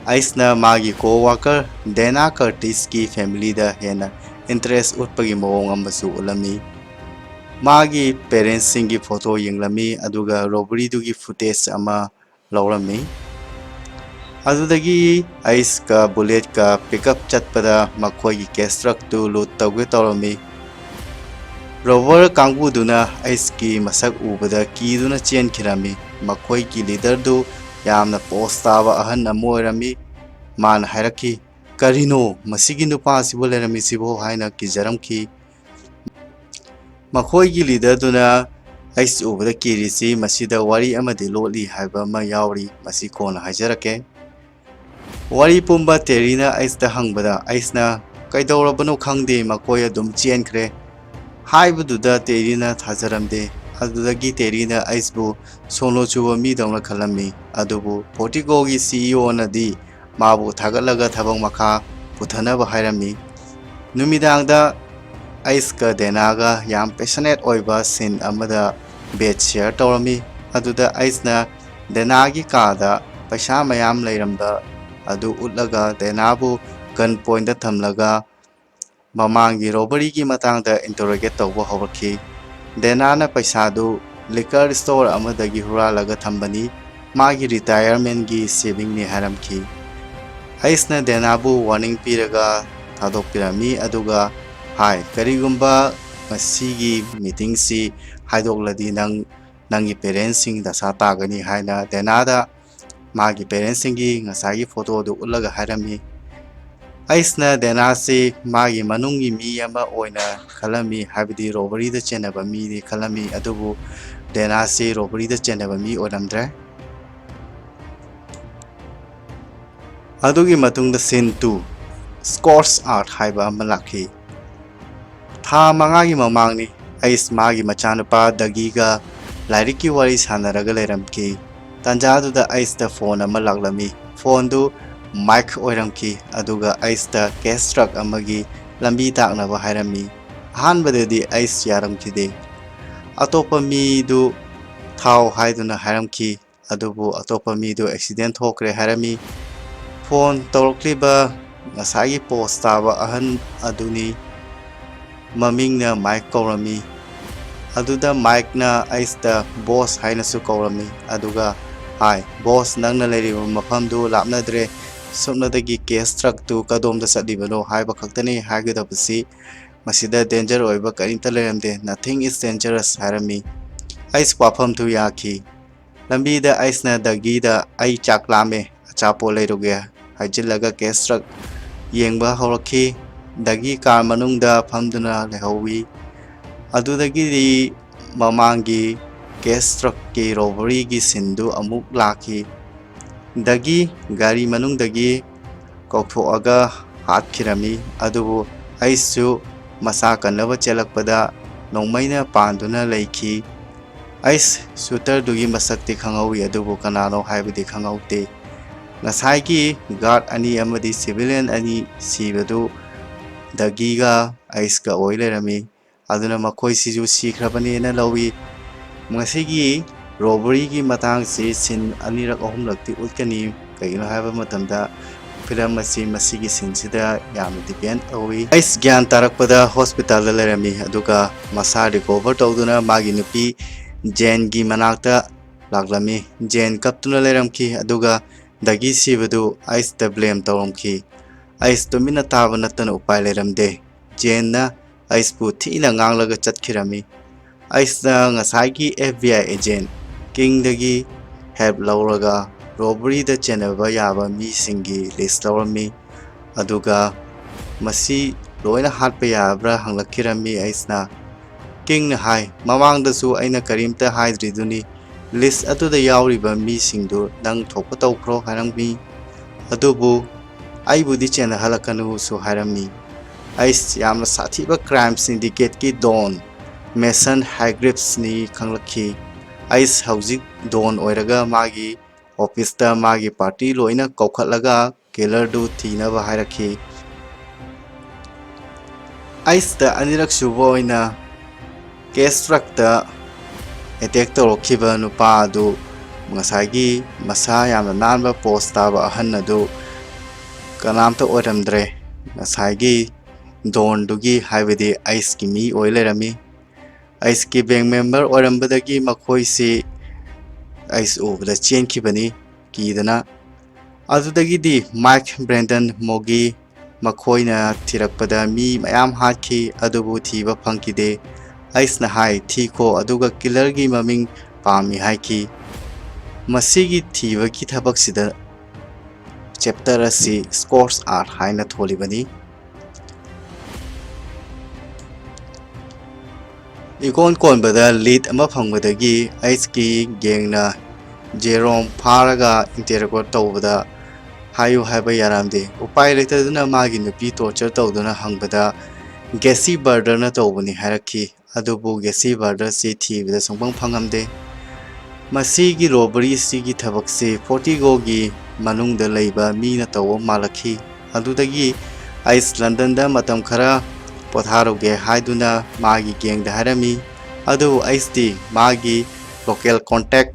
ꯑꯩꯁꯅ ꯃꯥꯒꯤ ꯀꯣ-ꯋꯥꯀꯔ ꯗꯦꯅꯥ ꯀꯔꯇꯤꯁꯀꯤ ꯐꯦꯃꯤꯂꯤꯗ ꯍꯦꯟꯅ ꯏꯟꯇꯔꯦꯁ ꯎꯠꯄꯒꯤ ꯃꯑꯣꯡ ꯑꯃꯁꯨ ꯎꯠꯂꯝꯃꯤ꯫ ꯃꯥꯒꯤ ꯄꯦꯔꯦꯟꯁꯁꯤꯡꯒꯤ ꯐꯣꯇꯣ ꯌꯦꯡꯂꯝꯃꯤ, ꯑꯗꯨꯒ ꯔꯣꯕꯔꯤꯗꯨꯒꯤ ꯐꯨꯇꯦꯖ ꯑꯃ ꯂꯧꯔꯝꯃꯤ꯫ ꯑꯗꯨꯗꯒꯤ ꯑꯩꯁꯀ ꯕꯨꯂꯦꯠꯀ ꯄꯤꯀꯞ ꯆꯠꯄꯗ ꯃꯈꯣꯏꯒꯤ ꯀꯦꯁ ꯇ꯭ꯔꯛꯇꯨ ꯂꯨꯠ ꯇꯧꯒꯦ ꯇꯧꯔꯝꯃꯤ꯫ ꯔꯣꯕꯔ ꯀꯥꯡꯕꯨꯗꯨꯅ ꯑꯩꯁꯀꯤ ꯃꯁꯛ ꯎꯕꯗ ꯀꯤꯗꯨꯅ ꯆꯦꯟꯈꯤꯔꯝꯃꯤ꯫ ꯃꯈꯣꯏꯒꯤ ꯂꯤꯗꯔꯗꯨ ꯌꯥꯝꯅ ꯄꯣꯁ ꯇꯥꯕ ꯑꯍꯟ ꯑꯃ ꯑꯣꯏꯔꯝꯃꯤ꯫ ꯃꯥꯅ ꯍꯥꯏꯔꯛꯈꯤ, "ꯀꯔꯤꯅꯣ ꯃꯁꯤꯒꯤ ꯅꯨꯄꯥꯁꯤꯕꯨ ꯂꯩꯔꯝꯃꯤꯁꯤꯕꯣ?" ꯍꯥꯏꯅ ꯀꯤꯖꯔꯝꯈꯤ꯫ ꯃꯈꯣꯏꯒꯤ ꯂꯤꯗꯔꯗꯨꯅ ꯑꯩꯁ ꯎꯕꯗ ꯀꯤꯔꯤꯁꯤ ꯃꯁꯤꯗ ꯋꯥꯔꯤ ꯑꯃꯗꯤ ꯂꯣꯠꯂꯤ ꯍꯥꯏꯕ ꯑꯃ ꯌꯥꯎꯔꯤ, ꯃꯁꯤ ꯀꯣꯟꯅ ꯍꯥꯏꯖꯔꯛꯀꯦ꯫ ꯋꯥꯔꯤ ꯄꯨꯝꯕ ꯇꯦꯔꯤꯅ ꯑꯩꯁꯇ ꯍꯪꯕꯗ ꯑꯩꯁꯅ "ꯀꯩꯗꯧꯔꯕꯅꯣ ꯈꯪꯗꯦ, ꯃꯈꯣꯏ ꯑꯗꯨꯝ ꯆꯦꯟꯈ꯭ꯔꯦ" ꯍꯥꯏꯕꯗꯨꯗ ꯇꯦꯔꯤꯅ ꯊꯥꯖꯔꯝꯗꯦ꯫ ꯑꯗꯨꯗꯒꯤ ꯇꯦꯔꯤꯅ ꯑꯩꯁꯕꯨ ꯁꯣꯅꯣ ꯆꯨꯕ ꯃꯤꯗꯧꯅ ꯈꯜꯂꯝꯃꯤ꯫ ꯑꯗꯨꯕꯨ ꯐꯣꯔꯇꯤꯀꯣꯒꯤ CEO ꯅꯗꯤ ꯃꯥꯕꯨ ꯊꯥꯒꯠꯂꯒ ꯊꯕꯛ ꯃꯈꯥ ꯄꯨꯊꯅꯕ ꯍꯥꯏꯔꯝꯃꯤ꯫ ꯅꯨꯃꯤꯗꯥꯡꯗ ꯑꯩꯁꯀ ꯗꯦꯅꯥꯒ ꯌꯥꯝ ꯄꯦꯁꯅꯦꯠ ꯑꯣꯏꯕ ꯁꯤꯟ ꯑꯃꯗ ꯕꯦꯗ ꯁꯦꯌꯔ ꯇꯧꯔꯝꯃꯤ꯫ ꯑꯗꯨꯗ ꯑꯩꯁꯅ ꯗꯦꯅꯥꯒꯤ ꯀꯥꯗ ꯄꯩꯁꯥ ꯃꯌꯥꯝ ꯂꯩꯔꯝꯕ ꯑꯗꯨ ꯎꯠꯂꯒ ꯗꯦꯅꯥꯕꯨ ꯒꯟ ꯄꯣꯏꯟꯇ ꯊꯝꯂꯒ ꯃꯃꯥꯡꯒꯤ ꯔꯣꯕꯔꯤꯒꯤ ꯃꯇꯥꯡꯗ ꯏꯟꯇꯔꯣꯒꯦꯠ ꯇꯧꯕ ꯍꯧꯔꯛꯈꯤ꯫ ꯗꯦꯅꯥꯅ ꯄꯩꯁꯥꯗꯨ ꯂꯤꯀꯔ ꯁ꯭ꯇꯣꯔ ꯑꯃꯗꯒꯤ ꯍꯨꯔꯥꯜꯂꯒ ꯊꯝꯕꯅꯤ, ꯃꯥꯒꯤ ꯔꯤꯇꯥꯌꯔꯃꯦꯟꯒꯤ ꯁꯦꯚꯤꯡꯅꯤ ꯍꯥꯏꯔꯝꯈꯤ꯫ ꯑꯩꯁꯅ ꯗꯦꯅꯥꯕꯨ ꯋꯥꯔꯅꯤꯡ ꯄꯤꯔꯒ ꯊꯥꯗꯣꯛꯄꯤꯔꯝꯃꯤ, ꯑꯗꯨꯒ ꯍꯥꯏ, "ꯀꯔꯤꯒꯨꯝꯕ ꯉꯁꯤꯒꯤ ꯃꯤꯇꯤꯡꯁꯤ ꯍꯥꯏꯗꯣꯛꯂꯗꯤ ꯅꯪꯒꯤ ꯄꯦꯔꯦꯟꯁꯁꯤꯡ ꯗꯁꯥ ꯇꯥꯒꯅꯤ" ꯍꯥꯏꯅ ꯗꯦꯅꯥꯗ ꯃꯥꯒꯤ ꯄꯦꯔꯦꯟꯁꯁꯤꯡꯒꯤ ꯉꯁꯥꯏꯒꯤ ꯐꯣꯇꯣꯗꯨ ꯎꯠꯂꯒ ꯍꯥꯏꯔꯝꯃꯤ꯫ ꯑꯩꯁꯅ ꯗꯦꯅꯥꯁꯤ ꯃꯥꯒꯤ ꯃꯅꯨꯡꯒꯤ ꯃꯤ ꯑꯃ ꯑꯣꯏꯅ ꯈꯜꯂꯝꯃꯤ, ꯍꯥꯏꯕꯗꯤ ꯔꯣꯕꯔꯤꯗ ꯆꯦꯟꯅꯕ ꯃꯤꯅꯤ ꯈꯜꯂꯝꯃꯤ, ꯑꯗꯨꯕꯨ ꯗꯦꯅꯥꯁꯤ ꯔꯣꯕꯔꯤꯗ ꯆꯦꯟꯅꯕ ꯃꯤ ꯑꯣꯏꯔꯝꯗ꯭ꯔꯦ꯫ ꯑꯗꯨꯒꯤ ꯃꯇꯨꯡꯗ ꯁꯤꯟ 2 ꯁ꯭ꯀꯣꯔꯁ ꯑꯥꯎꯠ ꯍꯥꯏꯕ ꯑꯃ ꯂꯥꯛꯈꯤ꯫ ꯊꯥ 5ꯒꯤ ꯃꯃꯥꯡꯅꯤ꯫ ꯑꯩꯁ ꯃꯥꯒꯤ ꯃꯆꯥꯅꯨꯄꯥ ꯗꯒꯤꯒ ꯂꯥꯏꯔꯤꯛꯀꯤ ꯋꯥꯔꯤ ꯁꯥꯟꯅꯔꯒ ꯂꯩꯔꯝꯈꯤ꯫ ꯇꯥꯟꯖꯥꯗꯨꯗ ꯑꯩꯁꯇ ꯐꯣꯟ ꯑꯃ ꯂꯥꯛꯂꯝꯃꯤ꯫ ꯐꯣꯟꯗꯨ ꯃꯥꯏꯛ ꯑꯣꯏꯔꯝꯈꯤ, ꯑꯗꯨꯒ ꯑꯩꯁꯇ ꯀꯦꯁ ꯇ꯭ꯔꯛ ꯑꯃꯒꯤ ꯂꯝꯕꯤ ꯇꯥꯛꯅꯕ ꯍꯥꯏꯔꯝꯃꯤ꯫ ꯑꯍꯥꯟꯕꯗꯗꯤ ꯑꯩꯁ ꯌꯥꯔꯝꯈꯤꯗꯦ꯫ ꯑꯇꯣꯞꯄ ꯃꯤꯗꯨ ꯊꯥꯎ ꯍꯥꯏꯗꯨꯅ ꯍꯥꯏꯔꯝꯈꯤ, ꯑꯗꯨꯕꯨ ꯑꯇꯣꯞꯄ ꯃꯤꯗꯨ ꯑꯦꯛꯁꯤꯗꯦꯟ ꯊꯣꯛꯈ꯭ꯔꯦ ꯍꯥꯏꯔꯝꯃꯤ꯫ ꯐꯣꯟ ꯇꯧꯔꯛꯂꯤꯕ ꯉꯁꯥꯏꯒꯤ ꯄꯣꯁ ꯇꯥꯕ ꯑꯍꯟ ꯑꯗꯨꯅꯤ, ꯃꯃꯤꯡꯅ ꯃꯥꯏꯛ ꯀꯧꯔꯝꯃꯤ꯫ ꯑꯗꯨꯗ ꯃꯥꯏꯛꯅ ꯑꯩꯁꯇ "ꯕꯣꯁ" ꯍꯥꯏꯅꯁꯨ ꯀꯧꯔꯝꯃꯤ, ꯑꯗꯨꯒ "ꯍꯥꯏ ꯕꯣꯁ, ꯅꯪꯅ ꯂꯩꯔꯤꯕ ꯃꯐꯝꯗꯨ ꯂꯥꯞꯅꯗ꯭ꯔꯦ, ꯁꯨꯞꯅꯗꯒꯤ ꯀꯦꯁ ꯇ꯭ꯔꯛꯇꯨ ꯀꯗꯣꯝꯗ ꯆꯠꯂꯤꯕꯅꯣ ꯍꯥꯏꯕ ꯈꯛꯇꯅꯤ ꯍꯥꯏꯒꯗꯕꯁꯤ, ꯃꯁꯤꯗ ꯗꯦꯟꯖꯔ ꯑꯣꯏꯕ ꯀꯔꯤꯝꯇ ꯂꯩꯔꯝꯗꯦ, "ꯅꯊꯤꯡ ꯏꯁ ꯗꯦꯟꯖꯔꯁ" ꯍꯥꯏꯔꯝꯃꯤ꯫ ꯑꯩꯁ ꯋꯥꯐꯝꯗꯨ ꯌꯥꯈꯤ꯫ ꯂꯝꯕꯤꯗ ꯑꯩꯁꯅ ꯗꯒꯤꯗ "ꯑꯩ ꯆꯥꯛ ꯂꯥꯝꯃꯦ, ꯑꯆꯥꯄꯣꯠ ꯂꯩꯔꯨꯒꯦ" ꯍꯥꯏꯖꯤꯜꯂꯒ ꯀꯦꯁ ꯇ꯭ꯔꯛ ꯌꯦꯡꯕ ꯍꯧꯔꯛꯈꯤ꯫ ꯗꯒꯤ ꯀꯥꯔ ꯃꯅꯨꯡꯗ ꯐꯝꯗꯨꯅ ꯂꯩꯍꯧꯏ꯫ ꯑꯗꯨꯗꯒꯤꯗꯤ ꯃꯃꯥꯡꯒꯤ ꯀꯦꯁ ꯇ꯭ꯔꯛꯀꯤ ꯔꯣꯕꯔꯤꯒꯤ ꯁꯤꯟꯗꯨ ꯑꯃꯨꯛ ꯂꯥꯛꯈꯤ꯫ ꯗꯒꯤ ꯒꯥꯔꯤ ꯃꯅꯨꯡꯗꯒꯤ ꯀꯧꯊꯣꯛꯑꯒ ꯍꯥꯠꯈꯤꯔꯝꯃꯤ, ꯑꯗꯨꯕꯨ ꯑꯩꯁꯁꯨ ꯃꯁꯥ ꯀꯟꯅꯕ ꯆꯦꯜꯂꯛꯄꯗ ꯅꯣꯡꯃꯩꯅ ꯄꯥꯟꯗꯨꯅ ꯂꯩꯈꯤ꯫ ꯑꯩꯁ ꯁꯨꯇꯔꯗꯨꯒꯤ ꯃꯁꯛꯇꯤ ꯈꯪꯍꯧꯏ, ꯑꯗꯨꯕꯨ ꯀꯅꯥꯅꯣ ꯍꯥꯏꯕꯗꯤ ꯈꯪꯍꯧꯗꯦ꯫ ꯉꯁꯥꯏꯒꯤ ꯒꯥꯔꯗ 2 ꯑꯃꯗꯤ ꯁꯤꯚꯤꯂꯤꯌꯟ 2 ꯁꯤꯕꯗꯨ ꯗꯒꯤꯒ ꯑꯩꯁꯀ ꯑꯣꯏ ꯂꯩꯔꯝꯃꯤ, ꯑꯗꯨꯅ ꯃꯈꯣꯏꯁꯤꯁꯨ ꯁꯤꯈ꯭ꯔꯕꯅꯦꯅ ꯂꯧꯏ꯫ ꯉꯁꯤꯒꯤ ꯔꯣꯕꯔꯤꯒꯤ ꯃꯇꯥꯡꯁꯤ ꯁꯤꯟ 2-3ꯂꯛꯇꯤ ꯎꯠꯀꯅꯤ, ꯀꯩꯒꯤꯅꯣ ꯍꯥꯏꯕ ꯃꯇꯝꯗ ꯐꯤꯂꯝ ꯑꯁꯤ ꯃꯁꯤꯒꯤ ꯁꯤꯟꯁꯤꯗ ꯌꯥꯝꯅ ꯗꯤꯄꯦꯟꯗ ꯇꯧꯏ꯫ ꯑꯩꯁ ꯒ꯭ꯌꯥꯟ ꯇꯥꯔꯛꯄꯗ ꯍꯣꯁꯄꯤꯇꯥꯜꯗ ꯂꯩꯔꯝꯃꯤ, ꯑꯗꯨꯒ ꯃꯁꯥ ꯔꯤꯀꯣꯚꯔ ꯇꯧꯗꯨꯅ ꯃꯥꯒꯤ ꯅꯨꯄꯤ ꯖꯦꯟꯒꯤ ꯃꯅꯥꯛꯇ ꯂꯥꯛꯂꯝꯃꯤ꯫ ꯖꯦꯟ ꯀꯞꯇꯨꯅ ꯂꯩꯔꯝꯈꯤ, ꯑꯗꯨꯒ ꯗꯒꯤ ꯁꯤꯕꯗꯨ ꯑꯩꯁꯇ ꯕ꯭ꯂꯦꯝ ꯇꯧꯔꯝꯈꯤ꯫ ꯑꯩꯁ ꯇꯨꯃꯤꯟꯅ ꯇꯥꯕ ꯅꯠꯇꯅ ꯎꯄꯥꯏ ꯂꯩꯔꯝꯗꯦ꯫ ꯖꯦꯟꯅ ꯑꯩꯁꯄꯨ ꯊꯤꯅ ꯉꯥꯡꯂꯒ ꯆꯠꯈꯤꯔꯝꯃꯤ꯫ ꯑꯩꯁꯅ ꯉꯁꯥꯏꯒꯤ FBI ꯑꯦꯖꯦꯟ ꯀꯤꯡꯗꯒꯤ ꯍꯦꯜꯞ ꯂꯧꯔꯒ ꯔꯣꯕꯔꯤꯗ ꯆꯦꯟꯅꯕ ꯌꯥꯕ ꯃꯤꯁꯤꯡꯒꯤ ꯂꯤꯁ ꯂꯧꯔꯝꯃꯤ, ꯑꯗꯨꯒ ꯃꯁꯤ ꯂꯣꯏꯅ ꯍꯥꯠꯄ ꯌꯥꯕ꯭ꯔꯥ ꯍꯪꯂꯛꯈꯤꯔꯝꯃꯤ꯫ ꯑꯩꯁꯅ ꯀꯤꯡꯅ ꯍꯥꯏ, ꯃꯃꯥꯡꯗꯁꯨ ꯑꯩꯅ ꯀꯔꯤꯝꯇ ꯍꯥꯏꯗ꯭ꯔꯤꯗꯨꯅꯤ, ꯂꯤꯁ ꯑꯗꯨꯗ ꯌꯥꯎꯔꯤꯕ ꯃꯤꯁꯤꯡꯗꯨ ꯅꯪ ꯊꯣꯛꯄ ꯇꯧꯈ꯭ꯔꯣ ꯍꯥꯏꯔꯝꯃꯤ, ꯑꯗꯨꯕꯨ ꯑꯩꯕꯨꯗꯤ ꯆꯦꯟꯅꯍꯜꯂꯛꯀꯅꯨꯁꯨ ꯍꯥꯏꯔꯝꯃꯤ꯫ ꯑꯩꯁ ꯌꯥꯝꯅ ꯁꯥꯊꯤꯕ ꯀ꯭ꯔꯥꯏꯝ ꯁꯤꯟꯗꯤꯀꯦꯠꯀꯤ ꯗꯣꯟ ꯃꯦꯁꯟ ꯍꯥꯏꯒ꯭ꯔꯤꯞꯁꯅꯤ ꯈꯪꯂꯛꯈꯤ꯫ ꯑꯩꯁ ꯍꯧꯖꯤꯛ ꯗꯣꯟ ꯑꯣꯏꯔꯒ ꯃꯥꯒꯤ ꯑꯣꯐꯤꯁꯇ ꯃꯥꯒꯤ ꯄꯥꯔꯇꯤ ꯂꯣꯏꯅ ꯀꯧꯈꯠꯂꯒ ꯀꯤꯂꯔꯗꯨ ꯊꯤꯅꯕ ꯍꯥꯏꯔꯛꯈꯤ꯫ ꯑꯩꯁꯇ ꯑꯅꯤꯔꯛ ꯁꯨꯕ ꯑꯣꯏꯅ ꯀꯦꯁꯇ꯭ꯔꯛꯇ ꯑꯦꯇꯦꯛ ꯇꯧꯔꯛꯈꯤꯕ ꯅꯨꯄꯥ ꯑꯗꯨ ꯉꯁꯥꯏꯒꯤ ꯃꯁꯥ ꯌꯥꯝꯅ ꯅꯥꯟꯕ ꯄꯣꯁ ꯇꯥꯕ ꯑꯍꯟ ꯑꯗꯨ ꯀꯅꯥꯝꯇ ꯑꯣꯏꯔꯝꯗ꯭ꯔꯦ, ꯉꯁꯥꯏꯒꯤ ꯗꯣꯟꯗꯨꯒꯤ ꯍꯥꯏꯕꯗꯤ ꯑꯩꯁꯀꯤ ꯃꯤ ꯑꯣꯏ ꯂꯩꯔꯝꯃꯤ꯫ ꯑꯩꯁꯀꯤ ꯕꯦꯡꯛ ꯃꯦꯝꯕꯔ ꯑꯣꯏꯔꯝꯕꯗꯒꯤ ꯃꯈꯣꯏꯁꯤ ꯑꯩꯁ ꯎꯕꯗ ꯆꯦꯟꯈꯤꯕꯅꯤ ꯀꯤꯗꯅ꯫ ꯑꯗꯨꯗꯒꯤꯗꯤ ꯃꯥꯏꯛ, ꯕ꯭ꯔꯦꯟꯗꯟ, ꯃꯣꯒꯤ ꯃꯈꯣꯏꯅ ꯊꯤꯔꯛꯄꯗ ꯃꯤ ꯃꯌꯥꯝ ꯍꯥꯠꯈꯤ, ꯑꯗꯨꯕꯨ ꯊꯤꯕ ꯐꯪꯈꯤꯗꯦ꯫ ꯑꯩꯁꯅ ꯍꯥꯏ, ꯊꯤꯈꯣ ꯑꯗꯨꯒ ꯀꯤꯂꯔꯒꯤ ꯃꯃꯤꯡ ꯄꯥꯝꯃꯤ ꯍꯥꯏꯈꯤ꯫ ꯃꯁꯤꯒꯤ ꯊꯤꯕꯒꯤ ꯊꯕꯛꯁꯤꯗ ꯆꯦꯞꯇꯔ ꯑꯁꯤ ꯁ꯭ꯀꯣꯔꯁ ꯑꯥꯔꯠ ꯍꯥꯏꯅ ꯊꯣꯜꯂꯤꯕꯅꯤ꯫ ꯏꯀꯣꯟ ꯀꯣꯟꯕꯗ ꯂꯤꯗ ꯑꯃ ꯐꯪꯕꯗꯒꯤ ꯑꯩꯁꯀꯤ ꯒꯦꯡꯅ ꯖꯦꯔꯣꯝ ꯐꯥꯔꯒ ꯏꯟꯇꯦꯔꯣꯒꯦꯠ ꯇꯧꯕꯗ ꯍꯥꯏꯌꯨ ꯍꯥꯏꯕ ꯌꯥꯔꯝꯗꯦ꯫ ꯎꯄꯥꯏ ꯂꯩꯇꯗꯨꯅ ꯃꯥꯒꯤ ꯅꯨꯄꯤ ꯇꯣꯔꯆꯔ ꯇꯧꯗꯨꯅ ꯍꯪꯕꯗ ꯒꯦꯁꯤ ꯕꯔꯗꯔꯅ ꯇꯧꯕꯅꯤ ꯍꯥꯏꯔꯛꯈꯤ, ꯑꯗꯨꯕꯨ ꯒꯦꯁꯤ ꯕꯔꯗꯔꯁꯤ ꯊꯤꯕꯗ ꯁꯨꯡꯐꯪ ꯐꯪꯉꯝꯗꯦ꯫ ꯃꯁꯤꯒꯤ ꯔꯣꯕꯔꯤꯁꯤꯒꯤ ꯊꯕꯛꯁꯤ ꯐꯣꯔꯇꯤꯒꯣꯒꯤ ꯃꯅꯨꯡꯗ ꯂꯩꯕ ꯃꯤꯅ ꯇꯧꯕ ꯃꯥꯜꯂꯛꯈꯤ꯫ ꯑꯗꯨꯗꯒꯤ ꯑꯩꯁ ꯂꯟꯗꯟꯗ ꯃꯇꯝ ꯈꯔ ꯄꯣꯊꯥꯔꯨꯒꯦ ꯍꯥꯏꯗꯨꯅ ꯃꯥꯒꯤ ꯒꯦꯡꯗ ꯍꯥꯏꯔꯝꯃꯤ, ꯑꯗꯨꯕꯨ ꯑꯩꯁꯇꯤ ꯃꯥꯒꯤ ꯂꯣꯀꯦꯜ ꯀꯣꯟꯇꯦꯛ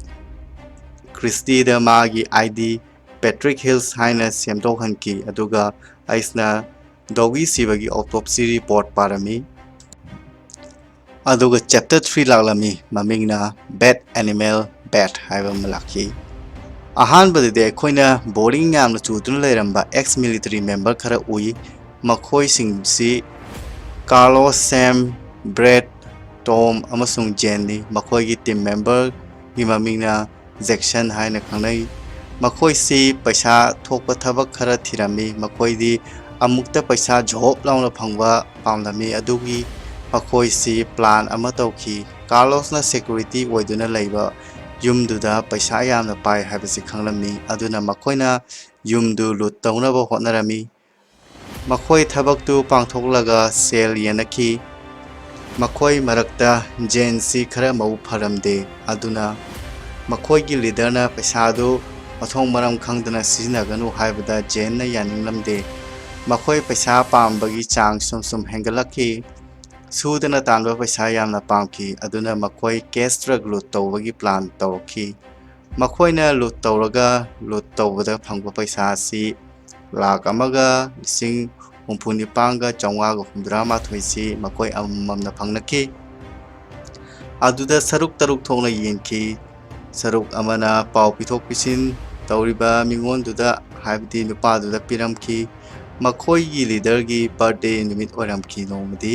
ꯀ꯭ꯔꯤꯁꯇꯤꯗ ꯃꯥꯒꯤ ID ꯄꯦꯇ꯭ꯔꯤꯛ ꯍꯤꯜꯁ ꯍꯥꯏꯅ ꯁꯦꯝꯗꯣꯛꯍꯟꯈꯤ, ꯑꯗꯨꯒ ꯑꯩꯁꯅ ꯗꯣꯒꯤ ꯁꯤꯕꯒꯤ ꯑꯣꯇꯣꯞꯁꯤ ꯔꯤꯄꯣꯔꯠ ꯄꯥꯔꯝꯃꯤ꯫ ꯑꯗꯨꯒ ꯆꯦꯞꯇꯔ 3 ꯂꯥꯛꯂꯝꯃꯤ, ꯃꯃꯤꯡꯅ ꯕꯦꯠ ꯑꯦꯅꯤꯃꯦꯜ ꯕꯦꯠ ꯍꯥꯏꯕ ꯑꯃ ꯂꯥꯛꯈꯤ꯫ ꯑꯍꯥꯟꯕꯗꯗꯤ ꯑꯩꯈꯣꯏꯅ ꯕꯣꯔꯤꯡ ꯌꯥꯝꯅ ꯆꯨꯗꯨꯅ ꯂꯩꯔꯝꯕ ꯑꯦꯛꯁ ꯃꯤꯂꯤꯇꯔꯤ ꯃꯦꯝꯕꯔ ꯈꯔ ꯎꯏ꯫ ꯃꯈꯣꯏꯁꯤꯡꯁꯤ ꯀꯥꯔꯂꯣꯁ, ꯁꯦꯝ, ꯕ꯭ꯔꯦꯠ, ꯇꯣꯝ ꯑꯃꯁꯨꯡ ꯖꯦꯟꯅꯤ꯫ ꯃꯈꯣꯏꯒꯤ ꯇꯤꯝ ꯃꯦꯝꯕꯔꯒꯤ ꯃꯃꯤꯡꯅ ꯖꯦꯛꯁꯟ ꯍꯥꯏꯅ ꯈꯪꯅꯩ꯫ ꯃꯈꯣꯏꯁꯤ ꯄꯩꯁꯥ ꯊꯣꯛꯄ ꯊꯕꯛ ꯈꯔ ꯊꯤꯔꯝꯃꯤ꯫ ꯃꯈꯣꯏꯗꯤ ꯑꯃꯨꯛꯇ ꯄꯩꯁꯥ ꯖꯣꯞ ꯂꯥꯎꯅ ꯐꯪꯕ ꯄꯥꯝꯂꯝꯃꯤ, ꯑꯗꯨꯒꯤ ꯃꯈꯣꯏꯁꯤ ꯄ꯭ꯂꯥꯟ ꯑꯃ ꯇꯧꯈꯤ꯫ ꯀꯥꯔꯂꯣꯁꯅ ꯁꯦꯀ꯭ꯌꯨꯔꯤꯇꯤ ꯑꯣꯏꯗꯨꯅ ꯂꯩꯕ ꯌꯨꯝꯗꯨꯗ ꯄꯩꯁꯥ ꯌꯥꯝꯅ ꯄꯥꯏ ꯍꯥꯏꯕꯁꯤ ꯈꯪꯂꯝꯃꯤ, ꯑꯗꯨꯅ ꯃꯈꯣꯏꯅ ꯌꯨꯝꯗꯨ ꯂꯨꯠ ꯇꯧꯅꯕ ꯍꯣꯠꯅꯔꯝꯃꯤ꯫ ꯃꯈꯣꯏ ꯊꯕꯛꯇꯨ ꯄꯥꯡꯊꯣꯛꯂꯒ ꯁꯦꯜ ꯌꯦꯟꯅꯈꯤ꯫ ꯃꯈꯣꯏ ꯃꯔꯛꯇ ꯖꯦꯟꯁꯤ ꯈꯔ ꯃꯕꯨꯛ ꯐꯔꯝꯗꯦ, ꯑꯗꯨꯅ ꯃꯈꯣꯏꯒꯤ ꯂꯤꯗꯔꯅ ꯄꯩꯁꯥꯗꯨ ꯃꯊꯣꯡ ꯃꯔꯝ ꯈꯪꯗꯅ ꯁꯤꯖꯤꯟꯅꯒꯅꯨ ꯍꯥꯏꯕꯗ ꯖꯦꯟꯅ ꯌꯥꯅꯤꯡꯂꯝꯗꯦ꯫ ꯃꯈꯣꯏ ꯄꯩꯁꯥ ꯄꯥꯝꯕꯒꯤ ꯆꯥꯡ ꯁꯨꯝ ꯍꯦꯟꯒꯠꯂꯛꯈꯤ꯫ ꯁꯨꯗꯅ ꯇꯥꯟꯕ ꯄꯩꯁꯥ ꯌꯥꯝꯅ ꯄꯥꯝꯈꯤ, ꯑꯗꯨꯅ ꯃꯈꯣꯏ ꯀꯦꯁ ꯗ꯭ꯔꯒ ꯂꯨꯠ ꯇꯧꯕꯒꯤ ꯄ꯭ꯂꯥꯟ ꯇꯧꯔꯛꯈꯤ꯫ ꯃꯈꯣꯏꯅ ꯂꯨꯠ ꯇꯧꯔꯒ ꯂꯨꯠ ꯇꯧꯕꯗ ꯐꯪꯕ ꯄꯩꯁꯥ ꯑꯁꯤ $1,69,959ꯁꯤ ꯃꯈꯣꯏ ꯑꯃꯃꯝꯅ ꯐꯪꯅꯈꯤ꯫ ꯑꯗꯨꯗ ꯁꯔꯨꯛ ꯇꯔꯨꯛ ꯊꯣꯛꯅ ꯌꯦꯟꯈꯤ꯫ ꯁꯔꯨꯛ ꯑꯃꯅ ꯄꯥꯎ ꯄꯤꯊꯣꯛ ꯄꯤꯁꯤꯟ ꯇꯧꯔꯤꯕ ꯃꯤꯉꯣꯟꯗꯨꯗ ꯍꯥꯏꯕꯗꯤ ꯅꯨꯄꯥꯗꯨꯗ ꯄꯤꯔꯝꯈꯤ꯫ ꯃꯈꯣꯏꯒꯤ ꯂꯤꯗꯔꯒꯤ ꯕꯔꯊꯗꯦ ꯅꯨꯃꯤꯠ ꯑꯣꯏꯔꯝꯈꯤ꯫ ꯅꯣꯡꯃꯗꯤ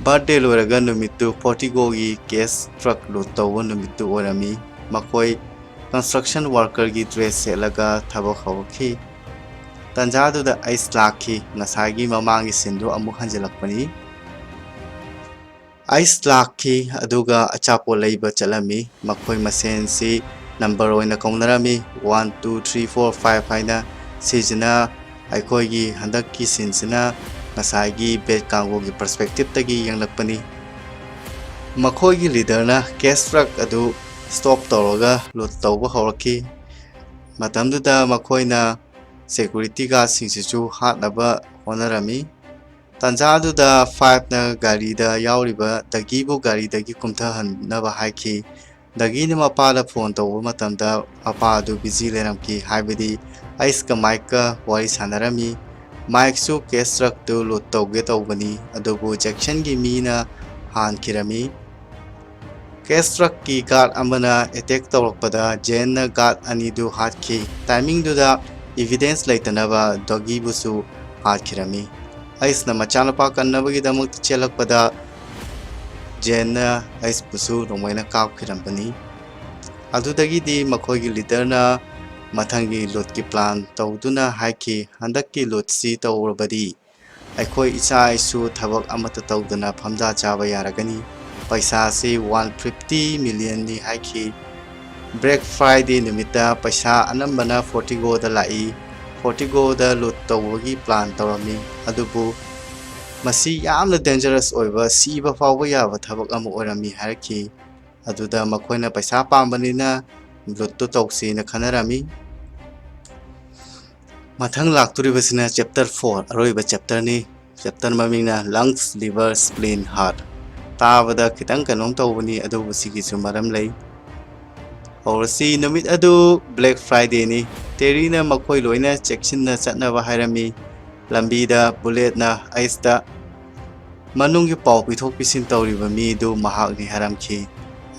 ꯕꯔꯊꯗꯦ ꯂꯣꯏꯔꯒ ꯅꯨꯃꯤꯠꯇꯨ ꯐꯣꯔꯇꯤꯒꯣꯒꯤ ꯀꯦꯁ ꯇ꯭ꯔꯛ ꯂꯨꯠ ꯇꯧꯕ ꯅꯨꯃꯤꯠꯇꯨ ꯑꯣꯏꯔꯝꯃꯤ꯫ ꯃꯈꯣꯏ ꯀꯟꯁꯇ꯭ꯔꯛꯁꯟ ꯋꯥꯔꯀꯔꯒꯤ ꯗ꯭ꯔꯦꯁ ꯁꯦꯠꯂꯒ ꯊꯕꯛ ꯍꯧꯔꯛꯈꯤ꯫ ꯇꯥꯟꯖꯥꯗꯨꯗ ꯑꯩꯁ ꯂꯥꯛꯈꯤ꯫ ꯉꯁꯥꯏꯒꯤ ꯃꯃꯥꯡꯒꯤ ꯁꯤꯟꯗꯨ ꯑꯃꯨꯛ ꯍꯟꯖꯤꯜꯂꯛꯄꯅꯤ꯫ ꯑꯩꯁ ꯂꯥꯛꯈꯤ ꯑꯗꯨꯒ ꯑꯆꯥꯄꯣꯠ ꯂꯩꯕ ꯆꯠꯂꯝꯃꯤ꯫ ꯃꯈꯣꯏ ꯃꯁꯦꯟꯁꯤ ꯅꯝꯕꯔ ꯑꯣꯏꯅ ꯀꯧꯅꯔꯝꯃꯤ, 1, 2, 3, 4, 5 ꯍꯥꯏꯅ꯫ ꯁꯤꯁꯤꯅ ꯑꯩꯈꯣꯏꯒꯤ ꯍꯟꯗꯛꯀꯤ ꯁꯤꯟꯁꯤꯅ ꯉꯁꯥꯏꯒꯤ ꯕꯦꯠ ꯀꯥꯡꯕꯨꯒꯤ ꯄꯔꯁꯄꯦꯛꯇꯤꯞꯇꯒꯤ ꯌꯦꯡꯂꯛꯄꯅꯤ꯫ ꯃꯈꯣꯏꯒꯤ ꯂꯤꯗꯔꯅ ꯀꯦꯁ ꯇ꯭ꯔꯛ ꯑꯗꯨ ꯁ꯭ꯇꯣꯞ ꯇꯧꯔꯒ ꯂꯨꯠ ꯇꯧꯕ ꯍꯧꯔꯛꯈꯤ꯫ ꯃꯇꯝꯗꯨꯗ ꯃꯈꯣꯏꯅ ꯁꯦꯀ꯭ꯌꯨꯔꯤꯇꯤ ꯒꯥꯔꯗꯁꯤꯡꯁꯤꯁꯨ ꯍꯥꯠꯅꯕ ꯍꯣꯠꯅꯔꯝꯃꯤ꯫ ꯇꯥꯟꯖꯥꯗꯨꯗ 5ꯅ ꯒꯥꯔꯤꯗ ꯌꯥꯎꯔꯤꯕ ꯗꯒꯤꯕꯨ ꯒꯥꯔꯤꯗꯒꯤ ꯀꯨꯝꯊꯍꯟꯅꯕ ꯍꯥꯏꯈꯤ꯫ ꯗꯒꯤꯅ ꯃꯄꯥꯗ ꯐꯣꯟ ꯇꯧꯕ ꯃꯇꯝꯗ ꯃꯄꯥ ꯑꯗꯨ ꯕꯤꯖꯤ ꯂꯩꯔꯝꯈꯤ, ꯍꯥꯏꯕꯗꯤ ꯑꯩꯁꯀ ꯃꯥꯏꯛꯀ ꯋꯥꯔꯤ ꯁꯥꯟꯅꯔꯝꯃꯤ꯫ ꯃꯥꯏꯛꯁꯨ ꯀꯦꯁ ꯇ꯭ꯔꯛꯇꯨ ꯂꯨꯠ ꯇꯧꯒꯦ ꯇꯧꯕꯅꯤ, ꯑꯗꯨꯕꯨ ꯖꯦꯛꯁꯟꯒꯤ ꯃꯤꯅ ꯍꯥꯟꯈꯤꯔꯝꯃꯤ꯫ ꯀꯦꯁ ꯇ꯭ꯔꯛꯀꯤ ꯒꯥꯔꯗ ꯑꯃꯅ ꯑꯦꯇꯦꯛ ꯇꯧꯔꯛꯄꯗ ꯖꯦꯟꯅ ꯒꯥꯔꯗ ꯑꯅꯤꯗꯨ ꯍꯥꯠꯈꯤ꯫ ꯇꯥꯏꯃꯤꯡꯗꯨꯗ ꯏꯚꯤꯗꯦꯟꯁ ꯂꯩꯇꯅꯕ ꯗꯒꯤꯕꯨꯁꯨ ꯍꯥꯠꯈꯤꯔꯝꯃꯤ꯫ ꯑꯩꯁꯅ ꯃꯆꯥꯅꯨꯄꯥ ꯀꯟꯅꯕꯒꯤꯗꯃꯛꯇ ꯆꯦꯜꯂꯛꯄꯗ ꯖꯦꯟꯅ ꯑꯩꯁꯄꯨꯁꯨ ꯅꯣꯡꯃꯩꯅ ꯀꯥꯞꯈꯤꯔꯝꯕꯅꯤ꯫ ꯑꯗꯨꯗꯒꯤꯗꯤ ꯃꯈꯣꯏꯒꯤ ꯂꯤꯗꯔꯅ ꯃꯊꯪꯒꯤ ꯂꯨꯠꯀꯤ ꯄ꯭ꯂꯥꯟ ꯇꯧꯗꯨꯅ ꯍꯥꯏꯈꯤ, ꯍꯟꯗꯛꯀꯤ ꯂꯨꯠꯁꯤ ꯇꯧꯔꯕꯗꯤ ꯑꯩꯈꯣꯏ ꯏꯆꯥ ꯏꯁꯨ ꯊꯕꯛ ꯑꯃꯠꯇ ꯇꯧꯗꯅ ꯐꯝꯖꯥ ꯆꯥꯕ ꯌꯥꯔꯒꯅꯤ꯫ ꯄꯩꯁꯥꯁꯤ 150 ꯃꯤꯂꯤꯌꯟꯅꯤ ꯍꯥꯏꯈꯤ꯫ ꯕ꯭ꯂꯦꯛ ꯐ꯭ꯔꯥꯏꯗꯦ ꯅꯨꯃꯤꯠꯇ ꯄꯩꯁꯥ ꯑꯅꯝꯕꯅ ꯐꯣꯔꯇꯤꯒꯣꯗ ꯂꯥꯛꯏ꯫ ꯐꯣꯔꯇꯤꯒꯣꯗ ꯂꯨꯠ ꯇꯧꯕꯒꯤ ꯄ꯭ꯂꯥꯟ ꯇꯧꯔꯝꯃꯤ, ꯑꯗꯨꯕꯨ ꯃꯁꯤ ꯌꯥꯝꯅ ꯗꯦꯟꯖꯔꯁ ꯑꯣꯏꯕ, ꯁꯤꯕ ꯐꯥꯎꯕ ꯌꯥꯕ ꯊꯕꯛ ꯑꯃ ꯑꯣꯏꯔꯝꯃꯤ ꯍꯥꯏꯔꯛꯈꯤ꯫ ꯑꯗꯨꯗ ꯃꯈꯣꯏꯅ ꯄꯩꯁꯥ ꯄꯥꯝꯕꯅꯤꯅ ꯂꯨꯠꯇꯨ ꯇꯧꯁꯤꯅ ꯈꯟꯅꯔꯝꯃꯤ꯫ ꯃꯊꯪ ꯂꯥꯛꯇꯣꯔꯤꯕꯁꯤꯅ ꯆꯦꯞꯇꯔ 4, ꯑꯔꯣꯏꯕ ꯆꯦꯞꯇꯔꯅꯤ꯫ ꯆꯦꯞꯇꯔ ꯃꯃꯤꯡꯅ ꯂꯪꯁ, ꯂꯤꯚꯔ, ꯁ꯭ꯄ꯭ꯂꯤꯟ, ꯍꯥꯔꯠ꯫ ꯇꯥꯕꯗ ꯈꯤꯇꯪ ꯀꯩꯅꯣꯝ ꯇꯧꯕꯅꯤ, ꯑꯗꯨꯕꯨ ꯁꯤꯒꯤꯁꯨ ꯃꯔꯝ ꯂꯩ꯫ ꯍꯧꯔꯁꯤ꯫ ꯅꯨꯃꯤꯠ ꯑꯗꯨ ꯕ꯭ꯂꯦꯛ ꯐ꯭ꯔꯥꯏꯗꯦꯅꯤ꯫ ꯇꯦꯔꯤꯅ ꯃꯈꯣꯏ ꯂꯣꯏꯅ ꯆꯦꯛꯁꯤꯟꯅ ꯆꯠꯅꯕ ꯍꯥꯏꯔꯝꯃꯤ꯫ ꯂꯝꯕꯤꯗ ꯕꯨꯂꯦꯠꯅ ꯑꯩꯁꯇ ꯃꯅꯨꯡꯒꯤ ꯄꯥꯎ ꯄꯤꯊꯣꯛ ꯄꯤꯁꯤꯟ ꯇꯧꯔꯤꯕ ꯃꯤꯗꯨ ꯃꯍꯥꯛꯅꯤ ꯍꯥꯏꯔꯝꯈꯤ꯫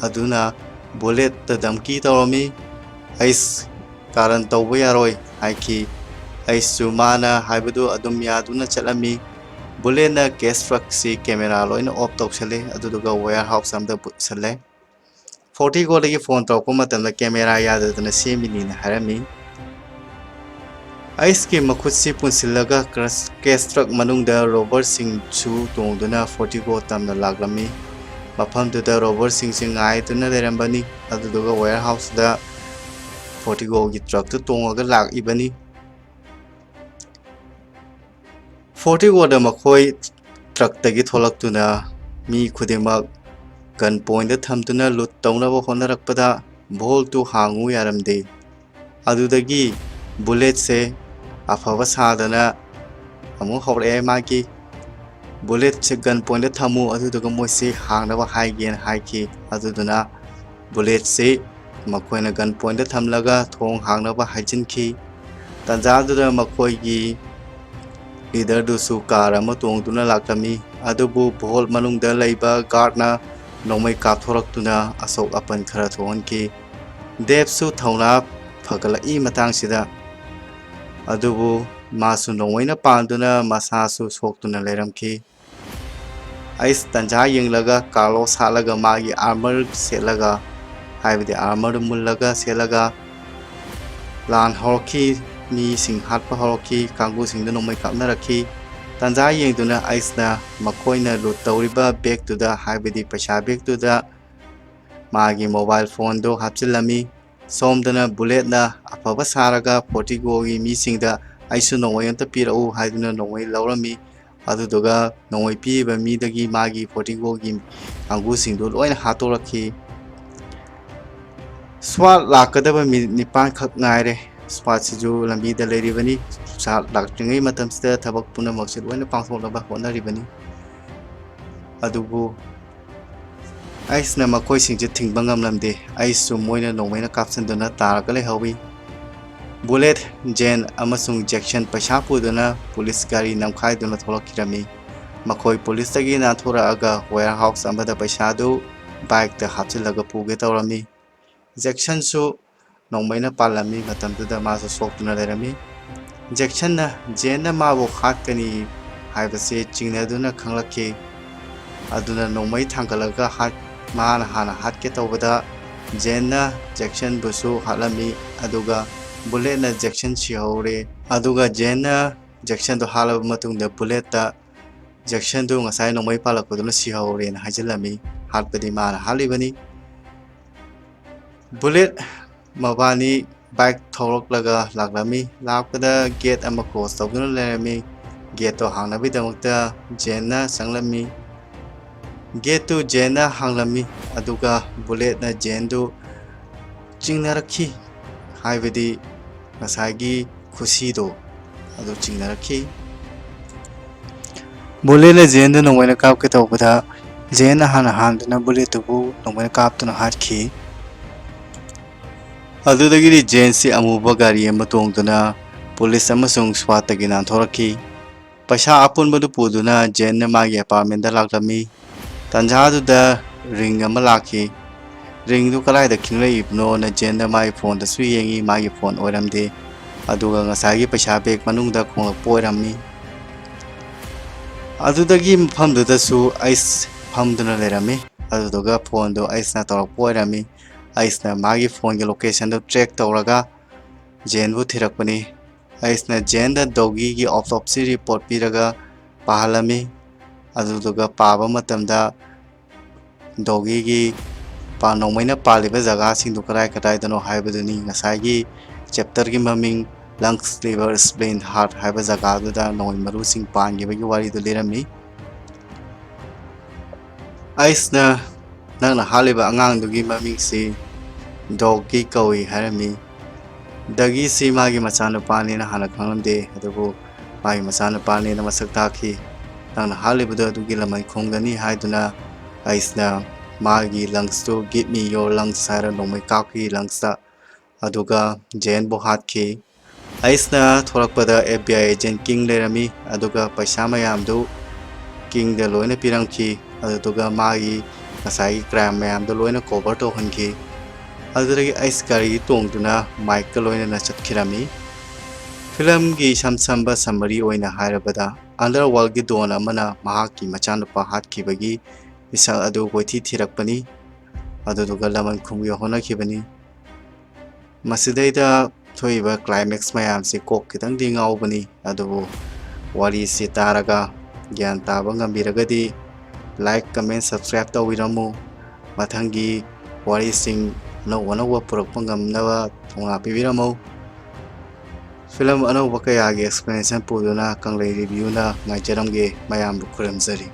ꯑꯗꯨꯅ ꯕꯨꯂꯦꯠꯇ ꯙꯝꯀꯤ ꯇꯧꯔꯝꯃꯤ꯫ ꯑꯩꯁ ꯀꯥꯔꯟ ꯇꯧꯕ ꯌꯥꯔꯣꯏ ꯍꯥꯏꯈꯤ꯫ ꯑꯩꯁꯨ ꯃꯥꯅ ꯍꯥꯏꯕꯗꯨ ꯑꯗꯨꯝ ꯌꯥꯗꯨꯅ ꯆꯠꯂꯝꯃꯤ꯫ ꯕꯨꯂꯦꯠꯅ ꯀꯦꯁ ꯇ꯭ꯔꯛꯁꯤ ꯀꯦꯃꯦꯔꯥ ꯂꯣꯏꯅ ꯑꯣꯐ ꯇꯧꯁꯜꯂꯦ, ꯑꯗꯨꯗꯨꯒ ꯋꯦꯌꯔ ꯍꯥꯎꯁ ꯑꯃꯗ ꯄꯨꯁꯜꯂꯦ꯫ ꯐꯣꯔꯇꯤꯒꯣꯗꯒꯤ ꯐꯣꯟ ꯇꯧꯔꯛꯄ ꯃꯇꯝꯗ ꯀꯦꯃꯦꯔꯥ ꯌꯥꯗꯗꯅ ꯁꯦꯝꯃꯤꯅꯤꯅ ꯍꯥꯏꯔꯝꯃꯤ꯫ ꯑꯩꯁꯀꯤ ꯃꯈꯨꯠꯁꯤ ꯄꯨꯟꯁꯤꯜꯂꯒ ꯀꯦꯁ ꯇ꯭ꯔꯛ ꯃꯅꯨꯡꯗ ꯔꯣꯕꯔꯁꯤꯡꯁꯨ ꯇꯣꯡꯗꯨꯅ ꯐꯣꯔꯇꯤꯒꯣ ꯇꯝꯅ ꯂꯥꯛꯂꯝꯃꯤ꯫ ꯃꯐꯝꯗꯨꯗ ꯔꯣꯕꯔꯁꯤꯡꯁꯤ ꯉꯥꯏꯗꯨꯅ ꯂꯩꯔꯝꯕꯅꯤ, ꯑꯗꯨꯗꯨꯒ ꯋꯦꯌꯔ ꯍꯥꯎꯁꯇ ꯐꯣꯔꯇꯤꯒꯣꯒꯤ ꯇ꯭ꯔꯛꯇꯨ ꯇꯣꯡꯉꯒ ꯂꯥꯛꯏꯕꯅꯤ꯫ ꯐꯣꯔꯇꯤꯒꯣꯗ ꯃꯈꯣꯏ ꯇ꯭ꯔꯛꯇꯒꯤ ꯊꯣꯛꯂꯛꯇꯨꯅ ꯃꯤ ꯈꯨꯗꯤꯡꯃꯛ ꯒꯟ ꯄꯣꯏꯟꯠꯇ ꯊꯝꯗꯨꯅ ꯂꯨꯠ ꯇꯧꯅꯕ ꯍꯣꯠꯅꯔꯛꯄꯗ ꯚꯣꯜꯇꯨ ꯍꯥꯡꯉꯨ ꯌꯥꯔꯝꯗꯦ꯫ ꯑꯗꯨꯗꯒꯤ ꯕꯨꯂꯦꯠꯁꯦ ꯑꯐꯕ ꯁꯥꯗꯅ ꯑꯃꯨꯛ ꯍꯧꯔꯛꯑꯦ ꯃꯥꯒꯤ꯫ ꯕꯨꯂꯦꯠꯁꯦ ꯒꯟ ꯄꯣꯏꯟꯠꯇ ꯊꯝꯃꯨ, ꯑꯗꯨꯗꯨꯒ ꯃꯣꯏꯁꯤ ꯍꯥꯡꯅꯕ ꯍꯥꯏꯒꯦꯅ ꯍꯥꯏꯈꯤ꯫ ꯑꯗꯨꯗꯨꯅ ꯕꯨꯂꯦꯠꯁꯤ ꯃꯈꯣꯏꯅ ꯒꯟ ꯄꯣꯏꯟꯠꯇ ꯊꯝꯂꯒ ꯊꯣꯡ ꯍꯥꯡꯅꯕ ꯍꯥꯏꯖꯤꯟꯈꯤ꯫ ꯇꯥꯟꯖꯥꯗꯨꯗ ꯃꯈꯣꯏꯒꯤ ꯂꯤꯗꯔꯗꯨꯁꯨ ꯀꯥꯔ ꯑꯃ ꯇꯣꯡꯗꯨꯅ ꯂꯥꯛꯂꯝꯃꯤ, ꯑꯗꯨꯕꯨ ꯚꯣꯜꯠ ꯃꯅꯨꯡꯗ ꯂꯩꯕ ꯒꯥꯔꯗꯅ ꯅꯣꯡꯃꯩ ꯀꯥꯞꯊꯣꯔꯛꯇꯨꯅ ꯑꯁꯣꯛ ꯑꯄꯟ ꯈꯔ ꯊꯣꯛꯍꯟꯈꯤ꯫ ꯗꯦꯕꯁꯨ ꯊꯧꯅꯥ ꯐꯒꯠꯂꯛꯏ ꯃꯇꯥꯡꯁꯤꯗ, ꯑꯗꯨꯕꯨ ꯃꯥꯁꯨ ꯅꯣꯡꯃꯩꯅ ꯄꯥꯟꯗꯨꯅ ꯃꯁꯥꯁꯨ ꯁꯣꯛꯇꯨꯅ ꯂꯩꯔꯝꯈꯤ꯫ ꯑꯩꯁ ꯇꯟꯖꯥ ꯌꯦꯡꯂꯒ ꯀꯥꯔꯂꯣꯁ ꯍꯥꯠꯂꯒ ꯃꯥꯒꯤ ꯑꯥꯔꯃꯔ ꯁꯦꯠꯂꯒ, ꯍꯥꯏꯕꯗꯤ ꯑꯥꯔꯃꯔꯗꯨ ꯃꯨꯜꯂꯒ ꯁꯦꯠꯂꯒ ꯂꯥꯟ ꯍꯧꯔꯛꯈꯤ꯫ ꯃꯤꯁꯤꯡ ꯍꯥꯠꯄ ꯍꯧꯔꯛꯈꯤ, ꯀꯥꯡꯕꯨꯁꯤꯡꯗ ꯅꯣꯡꯃꯩ ꯀꯥꯞꯅꯔꯛꯈꯤ꯫ ꯇꯟꯖꯥ ꯌꯦꯡꯗꯨꯅ ꯑꯩꯁꯅ ꯃꯈꯣꯏꯅ ꯂꯨꯠ ꯇꯧꯔꯤꯕ ꯕꯦꯒꯇꯨꯗ, ꯍꯥꯏꯕꯗꯤ ꯄꯩꯁꯥ ꯕꯦꯒꯇꯨꯗ ꯃꯥꯒꯤ ꯃꯣꯕꯥꯏꯜ ꯐꯣꯟꯗꯨ ꯍꯥꯞꯆꯤꯜꯂꯝꯃꯤ꯫ ꯁꯣꯝꯗꯅ ꯕꯨꯂꯦꯠꯅ ꯑꯐꯕ ꯁꯥꯔꯒ ꯐꯣꯔꯇꯤꯒꯣꯒꯤ ꯃꯤꯁꯤꯡꯗ ꯑꯩꯁꯨ ꯅꯣꯡꯃꯩ ꯑꯝꯇ ꯄꯤꯔꯛꯎ ꯍꯥꯏꯗꯨꯅ ꯅꯣꯡꯃꯩ ꯂꯧꯔꯝꯃꯤ꯫ ꯑꯗꯨꯗꯨꯒ ꯅꯣꯡꯃꯩ ꯄꯤꯔꯤꯕ ꯃꯤꯗꯒꯤ ꯃꯥꯒꯤ ꯐꯣꯔꯇꯤꯒꯣꯒꯤ ꯀꯥꯡꯕꯨꯁꯤꯡꯗꯨ ꯂꯣꯏꯅ ꯍꯥꯠꯇꯣꯔꯛꯈꯤ꯫ ꯁ꯭ꯋꯥꯠ ꯂꯥꯛꯀꯗꯕ ꯃꯤꯅꯤꯠ 9 ꯈꯛ ꯉꯥꯏꯔꯦ꯫ ꯁ꯭ꯋꯥꯠꯁꯤꯁꯨ ꯂꯝꯕꯤꯗ ꯂꯩꯔꯤꯕꯅꯤ꯫ ꯁ꯭ꯋꯥꯠ ꯂꯥꯛꯇ꯭ꯔꯤꯉꯩ ꯃꯇꯝꯁꯤꯗ ꯊꯕꯛ ꯄꯨꯝꯅꯃꯛꯁꯤ ꯂꯣꯏꯅ ꯄꯥꯡꯊꯣꯛꯅꯕ ꯍꯣꯠꯅꯔꯤꯕꯅꯤ꯫ ꯑꯗꯨꯕꯨ ꯑꯩꯁꯅ ꯃꯈꯣꯏꯁꯤꯡꯁꯦ ꯊꯤꯡꯕ ꯉꯝꯂꯝꯗꯦ꯫ ꯑꯩꯁꯨ ꯃꯣꯏꯅ ꯅꯣꯡꯃꯩꯅ ꯀꯥꯞꯁꯤꯟꯗꯨꯅ ꯇꯥꯔꯒ ꯂꯩꯍꯧꯏ꯫ ꯕꯨꯂꯦꯠ, ꯖꯦꯟ ꯑꯃꯁꯨꯡ ꯖꯦꯛꯁꯟ ꯄꯩꯁꯥ ꯄꯨꯗꯨꯅ ꯄꯨꯂꯤꯁ ꯒꯥꯔꯤ ꯅꯝꯈꯥꯏꯗꯨꯅ ꯊꯣꯛꯂꯛꯈꯤꯔꯝꯃꯤ꯫ ꯃꯈꯣꯏ ꯄꯨꯂꯤꯁꯇꯒꯤ ꯅꯥꯟꯊꯣꯔꯛꯑꯒ ꯋꯦꯌꯔ ꯍꯥꯎꯁ ꯑꯃꯗ ꯄꯩꯁꯥꯗꯨ ꯕꯥꯏꯛꯇ ꯍꯥꯞꯆꯤꯜꯂꯒ ꯄꯨꯒꯦ ꯇꯧꯔꯝꯃꯤ꯫ ꯖꯦꯛꯁꯟꯁꯨ ꯅꯣꯡꯃꯩꯅ ꯄꯥꯜꯂꯝꯃꯤ, ꯃꯇꯝꯗꯨꯗ ꯃꯥꯁꯨ ꯁꯣꯛꯇꯨꯅ ꯂꯩꯔꯝꯃꯤ꯫ ꯖꯦꯛꯁꯟꯅ ꯖꯦꯟꯅ ꯃꯥꯕꯨ ꯍꯥꯠꯀꯅꯤ ꯍꯥꯏꯕꯁꯤ ꯆꯤꯡꯅꯗꯨꯅ ꯈꯪꯂꯛꯈꯤ꯫ ꯑꯗꯨꯅ ꯅꯣꯡꯃꯩ ꯊꯥꯡꯒꯠꯂꯒ ꯃꯥꯅ ꯍꯥꯟꯅ ꯍꯥꯠꯀꯦ ꯇꯧꯕꯗ ꯖꯦꯟꯅ ꯖꯦꯛꯁꯟꯕꯨꯁꯨ ꯍꯥꯠꯂꯝꯃꯤ, ꯑꯗꯨꯒ ꯕꯨꯂꯦꯠꯅ ꯖꯦꯛꯁꯟ ꯁꯤꯍꯧꯔꯦ꯫ ꯑꯗꯨꯒ ꯖꯦꯟꯅ ꯖꯦꯛꯁꯟꯗꯨ ꯍꯥꯠꯂꯕ ꯃꯇꯨꯡꯗ ꯕꯨꯂꯦꯠꯇ ꯖꯦꯛꯁꯟꯗꯨ ꯉꯁꯥꯏ ꯅꯣꯡꯃꯩ ꯄꯥꯜꯂꯛꯄꯗꯨꯅ ꯁꯤꯍꯧꯔꯦꯅ ꯍꯥꯏꯖꯤꯜꯂꯝꯃꯤ꯫ ꯍꯥꯠꯄꯗꯤ ꯃꯥꯅ ꯍꯥꯠꯂꯤꯕꯅꯤ꯫ ꯕꯨꯂꯦꯠ ꯃꯕꯥꯅꯤ ꯕꯥꯏꯛ ꯊꯧꯔꯛꯂꯒ ꯂꯥꯛꯂꯝꯃꯤ꯫ ꯂꯥꯛꯄꯗ ꯒꯦꯠ ꯑꯃ ꯀ꯭ꯂꯣꯖ ꯇꯧꯗꯨꯅ ꯂꯩꯔꯝꯃꯤ꯫ ꯒꯦꯠꯇꯣ ꯍꯥꯡꯅꯕꯒꯤꯗꯃꯛꯇ ꯖꯦꯟꯅ ꯆꯪꯂꯝꯃꯤ꯫ ꯒꯦꯠꯇꯨ ꯖꯦꯟꯅ ꯍꯥꯡꯂꯝꯃꯤ, ꯑꯗꯨꯒ ꯕꯨꯂꯦꯠꯅ ꯖꯦꯟꯗꯨ ꯆꯤꯡꯅꯔꯛꯈꯤ, ꯍꯥꯏꯕꯗꯤ ꯉꯁꯥꯏꯒꯤ ꯈꯨꯁꯤꯗꯣ ꯑꯗꯨ ꯆꯤꯡꯅꯔꯛꯈꯤ꯫ ꯕꯨꯂꯦꯠꯅ ꯖꯦꯟꯗ ꯅꯣꯡꯃꯩꯅ ꯀꯥꯞꯀꯦ ꯇꯧꯕꯗ ꯖꯦꯟꯅ ꯍꯥꯟꯅ ꯍꯥꯟꯗꯨꯅ ꯕꯨꯂꯦꯠꯇꯨꯕꯨ ꯅꯣꯡꯃꯩꯅ ꯀꯥꯞꯇꯨꯅ ꯍꯥꯠꯈꯤ꯫ ꯑꯗꯨꯗꯒꯤꯗꯤ ꯖꯦꯟꯁꯤ ꯑꯃꯨꯕ ꯒꯥꯔꯤ ꯑꯃ ꯇꯣꯡꯗꯨꯅ ꯄꯨꯂꯤꯁ ꯑꯃꯁꯨꯡ ꯁ꯭ꯋꯥꯠꯇꯒꯤ ꯅꯥꯟꯊꯣꯔꯛꯈꯤ꯫ ꯄꯩꯁꯥ ꯑꯄꯨꯟꯕꯗꯨ ꯄꯨꯗꯨꯅ ꯖꯦꯟꯅ ꯃꯥꯒꯤ ꯑꯦꯄꯥꯔꯠꯃꯦꯟꯗ ꯂꯥꯛꯂꯝꯃꯤ꯫ ꯇꯥꯟꯖꯥꯗꯨꯗ ꯔꯤꯡ ꯑꯃ ꯂꯥꯛꯈꯤ꯫ ꯔꯤꯡꯗꯨ ꯀꯗꯥꯏꯗ ꯈꯤꯡꯂꯛꯏꯕꯅꯣꯅ ꯖꯦꯟꯅ ꯃꯥꯒꯤ ꯐꯣꯟꯗꯁꯨ ꯌꯦꯡꯉꯤ, ꯃꯥꯒꯤ ꯐꯣꯟ ꯑꯣꯏꯔꯝꯗꯦ꯫ ꯑꯗꯨꯒ ꯉꯁꯥꯏꯒꯤ ꯄꯩꯁꯥ ꯕꯦꯒ ꯃꯅꯨꯡꯗ ꯈꯣꯡꯂꯛꯄ ꯑꯣꯏꯔꯝꯃꯤ꯫ ꯑꯗꯨꯗꯒꯤ ꯃꯐꯝꯗꯨꯗꯁꯨ ꯑꯩꯁ ꯐꯝꯗꯨꯅ ꯂꯩꯔꯝꯃꯤ ꯑꯗꯨꯗꯨꯒ ꯐꯣꯟꯗꯣ ꯑꯩꯁꯅ ꯇꯧꯔꯛꯄ ꯑꯣꯏꯔꯝꯃꯤ ꯑꯩꯁꯅ ꯃꯥꯒꯤ ꯐꯣꯟꯒꯤ ꯂꯣꯀꯦꯁꯟꯗꯨ ꯇ꯭ꯔꯦꯛ ꯇꯧꯔꯒ ꯖꯦꯟꯕꯨ ꯊꯤꯔꯛꯄꯅꯤ ꯑꯩꯁꯅ ꯖꯦꯟꯗ ꯗꯣꯒꯤꯒꯤ ꯑꯣꯇꯣꯞꯁꯤ ꯔꯤꯄꯣꯔꯠ ꯄꯤꯔꯒ ꯄꯥꯍꯜꯂꯝꯃꯤ ꯑꯗꯨꯗꯨꯒ ꯄꯥꯕ ꯃꯇꯝꯗ ꯗꯣꯒꯤꯒꯤ ꯅꯣꯡꯃꯩꯅ ꯄꯥꯜꯂꯤꯕ ꯖꯒꯥꯁꯤꯡꯗꯨ ꯀꯗꯥꯏ ꯀꯗꯥꯏꯗꯅꯣ ꯍꯥꯏꯕꯗꯨꯅꯤ ꯉꯁꯥꯏꯒꯤ ꯆꯦꯞꯇꯔꯒꯤ ꯃꯃꯤꯡ ꯂꯪꯁ ꯂꯤꯚꯔ ꯁ꯭ꯄ꯭ꯂꯤꯟ ꯍꯥꯔꯠ ꯍꯥꯏꯕ ꯖꯒꯥꯗꯨꯗ ꯅꯣꯡꯃꯩ ꯃꯔꯨꯁꯤꯡ ꯄꯥꯟꯈꯤꯕꯒꯤ ꯋꯥꯔꯤꯗꯨ ꯂꯤꯔꯝꯃꯤ ꯑꯩꯁꯅ ꯅꯪꯅ ꯍꯥꯠꯂꯤꯕ ꯑꯉꯥꯡꯗꯨꯒꯤ ꯃꯃꯤꯡꯁꯤ ꯗꯣꯒꯤ ꯀꯧꯏ ꯍꯥꯏꯔꯝꯃꯤ ꯗꯒꯤꯁꯤ ꯃꯥꯒꯤ ꯃꯆꯥꯅꯨꯄꯥꯅꯦꯅ ꯍꯥꯟꯅ ꯈꯪꯂꯝꯗꯦ ꯑꯗꯨꯕꯨ ꯃꯥꯒꯤ ꯃꯆꯥꯅꯨꯄꯥꯅꯦꯅ ꯃꯁꯛ ꯇꯥꯛꯈꯤ ꯅꯪꯅ ꯍꯥꯠꯂꯤꯕꯗꯨ ꯑꯗꯨꯒꯤ ꯂꯃꯟ ꯈꯨꯝꯒꯅꯤ ꯍꯥꯏꯗꯨꯅ ꯑꯩꯁꯅ ꯃꯥꯒꯤ ꯂꯪꯁꯇꯨ ꯒꯤꯞ ꯃꯤ ꯌꯣꯔ ꯂꯪꯁ ꯍꯥꯏꯔ ꯅꯣꯡꯃꯩ ꯀꯥꯞꯈꯤ ꯂꯪꯁꯇ ꯑꯗꯨꯒ ꯖꯦꯟꯕꯨ ꯍꯥꯠꯈꯤ ꯑꯩꯁꯅ ꯊꯣꯔꯛꯄꯗ FBI ꯑꯦꯖꯦꯟ ꯀꯤꯡ ꯂꯩꯔꯝꯃꯤ ꯑꯗꯨꯒ ꯄꯩꯁꯥ ꯃꯌꯥꯝꯗꯨ ꯀꯤꯡꯗ ꯂꯣꯏꯅ ꯄꯤꯔꯝꯈꯤ ꯑꯗꯨꯗꯨꯒ ꯃꯥꯒꯤ ꯉꯁꯥꯏꯒꯤ ꯀ꯭ꯔꯥꯏꯝ ꯃꯌꯥꯝꯗꯣ ꯂꯣꯏꯅ ꯀꯣꯚꯔ ꯇꯧꯍꯟꯈꯤ ꯑꯗꯨꯗꯒꯤ ꯑꯩꯁ ꯒꯥꯔꯤ ꯇꯣꯡꯗꯨꯅ ꯃꯥꯏꯛꯀ ꯂꯣꯏꯅꯅ ꯆꯠꯈꯤꯔꯝꯃꯤ ꯐꯤꯂꯝꯒꯤ ꯏꯁꯝ ꯁꯝꯕ ꯁꯝꯃꯔꯤ ꯑꯣꯏꯅ ꯍꯥꯏꯔꯕꯗ ꯑꯟꯗꯔꯋꯥꯔꯜꯗꯒꯤ ꯗꯣꯟ ꯑꯃꯅ ꯃꯍꯥꯛꯀꯤ ꯃꯆꯥꯅꯨꯄꯥ ꯍꯥꯠꯈꯤꯕꯒꯤ ꯃꯤꯁꯛ ꯑꯗꯨ ꯀꯣꯏꯊꯤ ꯊꯤꯔꯛꯄꯅꯤ ꯑꯗꯨꯗꯨꯒ ꯂꯃꯟ ꯈꯨꯝꯕꯒꯤ ꯍꯣꯠꯅꯈꯤꯕꯅꯤ ꯃꯁꯤꯗꯩꯗ ꯊꯣꯛꯏꯕ ꯀ꯭ꯂꯥꯏꯃꯦꯛꯁ ꯃꯌꯥꯝꯁꯤ ꯀꯣꯛ ꯈꯤꯇꯪꯗꯤ ꯉꯥꯎꯕꯅꯤ ꯑꯗꯨꯕꯨ ꯋꯥꯔꯤꯁꯤ ꯇꯥꯔꯒ ꯒ꯭ꯌꯥꯟ ꯇꯥꯕ ꯉꯝꯕꯤꯔꯒꯗꯤ ꯂꯥꯏꯛ ꯀꯃꯦꯟ ꯁꯕꯁꯀ꯭ꯔꯥꯏꯕ ꯇꯧꯕꯤꯔꯝꯃꯨ ꯃꯊꯪꯒꯤ ꯋꯥꯔꯤꯁꯤꯡ ꯑꯅꯧ ꯑꯅꯧꯕ ꯄꯨꯔꯛꯄ ꯉꯝꯅꯕ ꯊꯧꯅꯥ ꯄꯤꯕꯤꯔꯝꯃꯨ ꯐꯤꯂꯝ ꯑꯅꯧꯕ ꯀꯌꯥꯒꯤ ꯑꯦꯛꯁꯄ꯭ꯂꯦꯅꯦꯁꯟ ꯄꯨꯗꯨꯅ ꯀꯪꯂꯩ ꯔꯤꯚ꯭ꯌꯨꯅ ꯉꯥꯏꯖꯔꯝꯒꯦ ꯃꯌꯥꯝꯕꯨ ꯈꯨꯔꯨꯝꯖꯔꯤ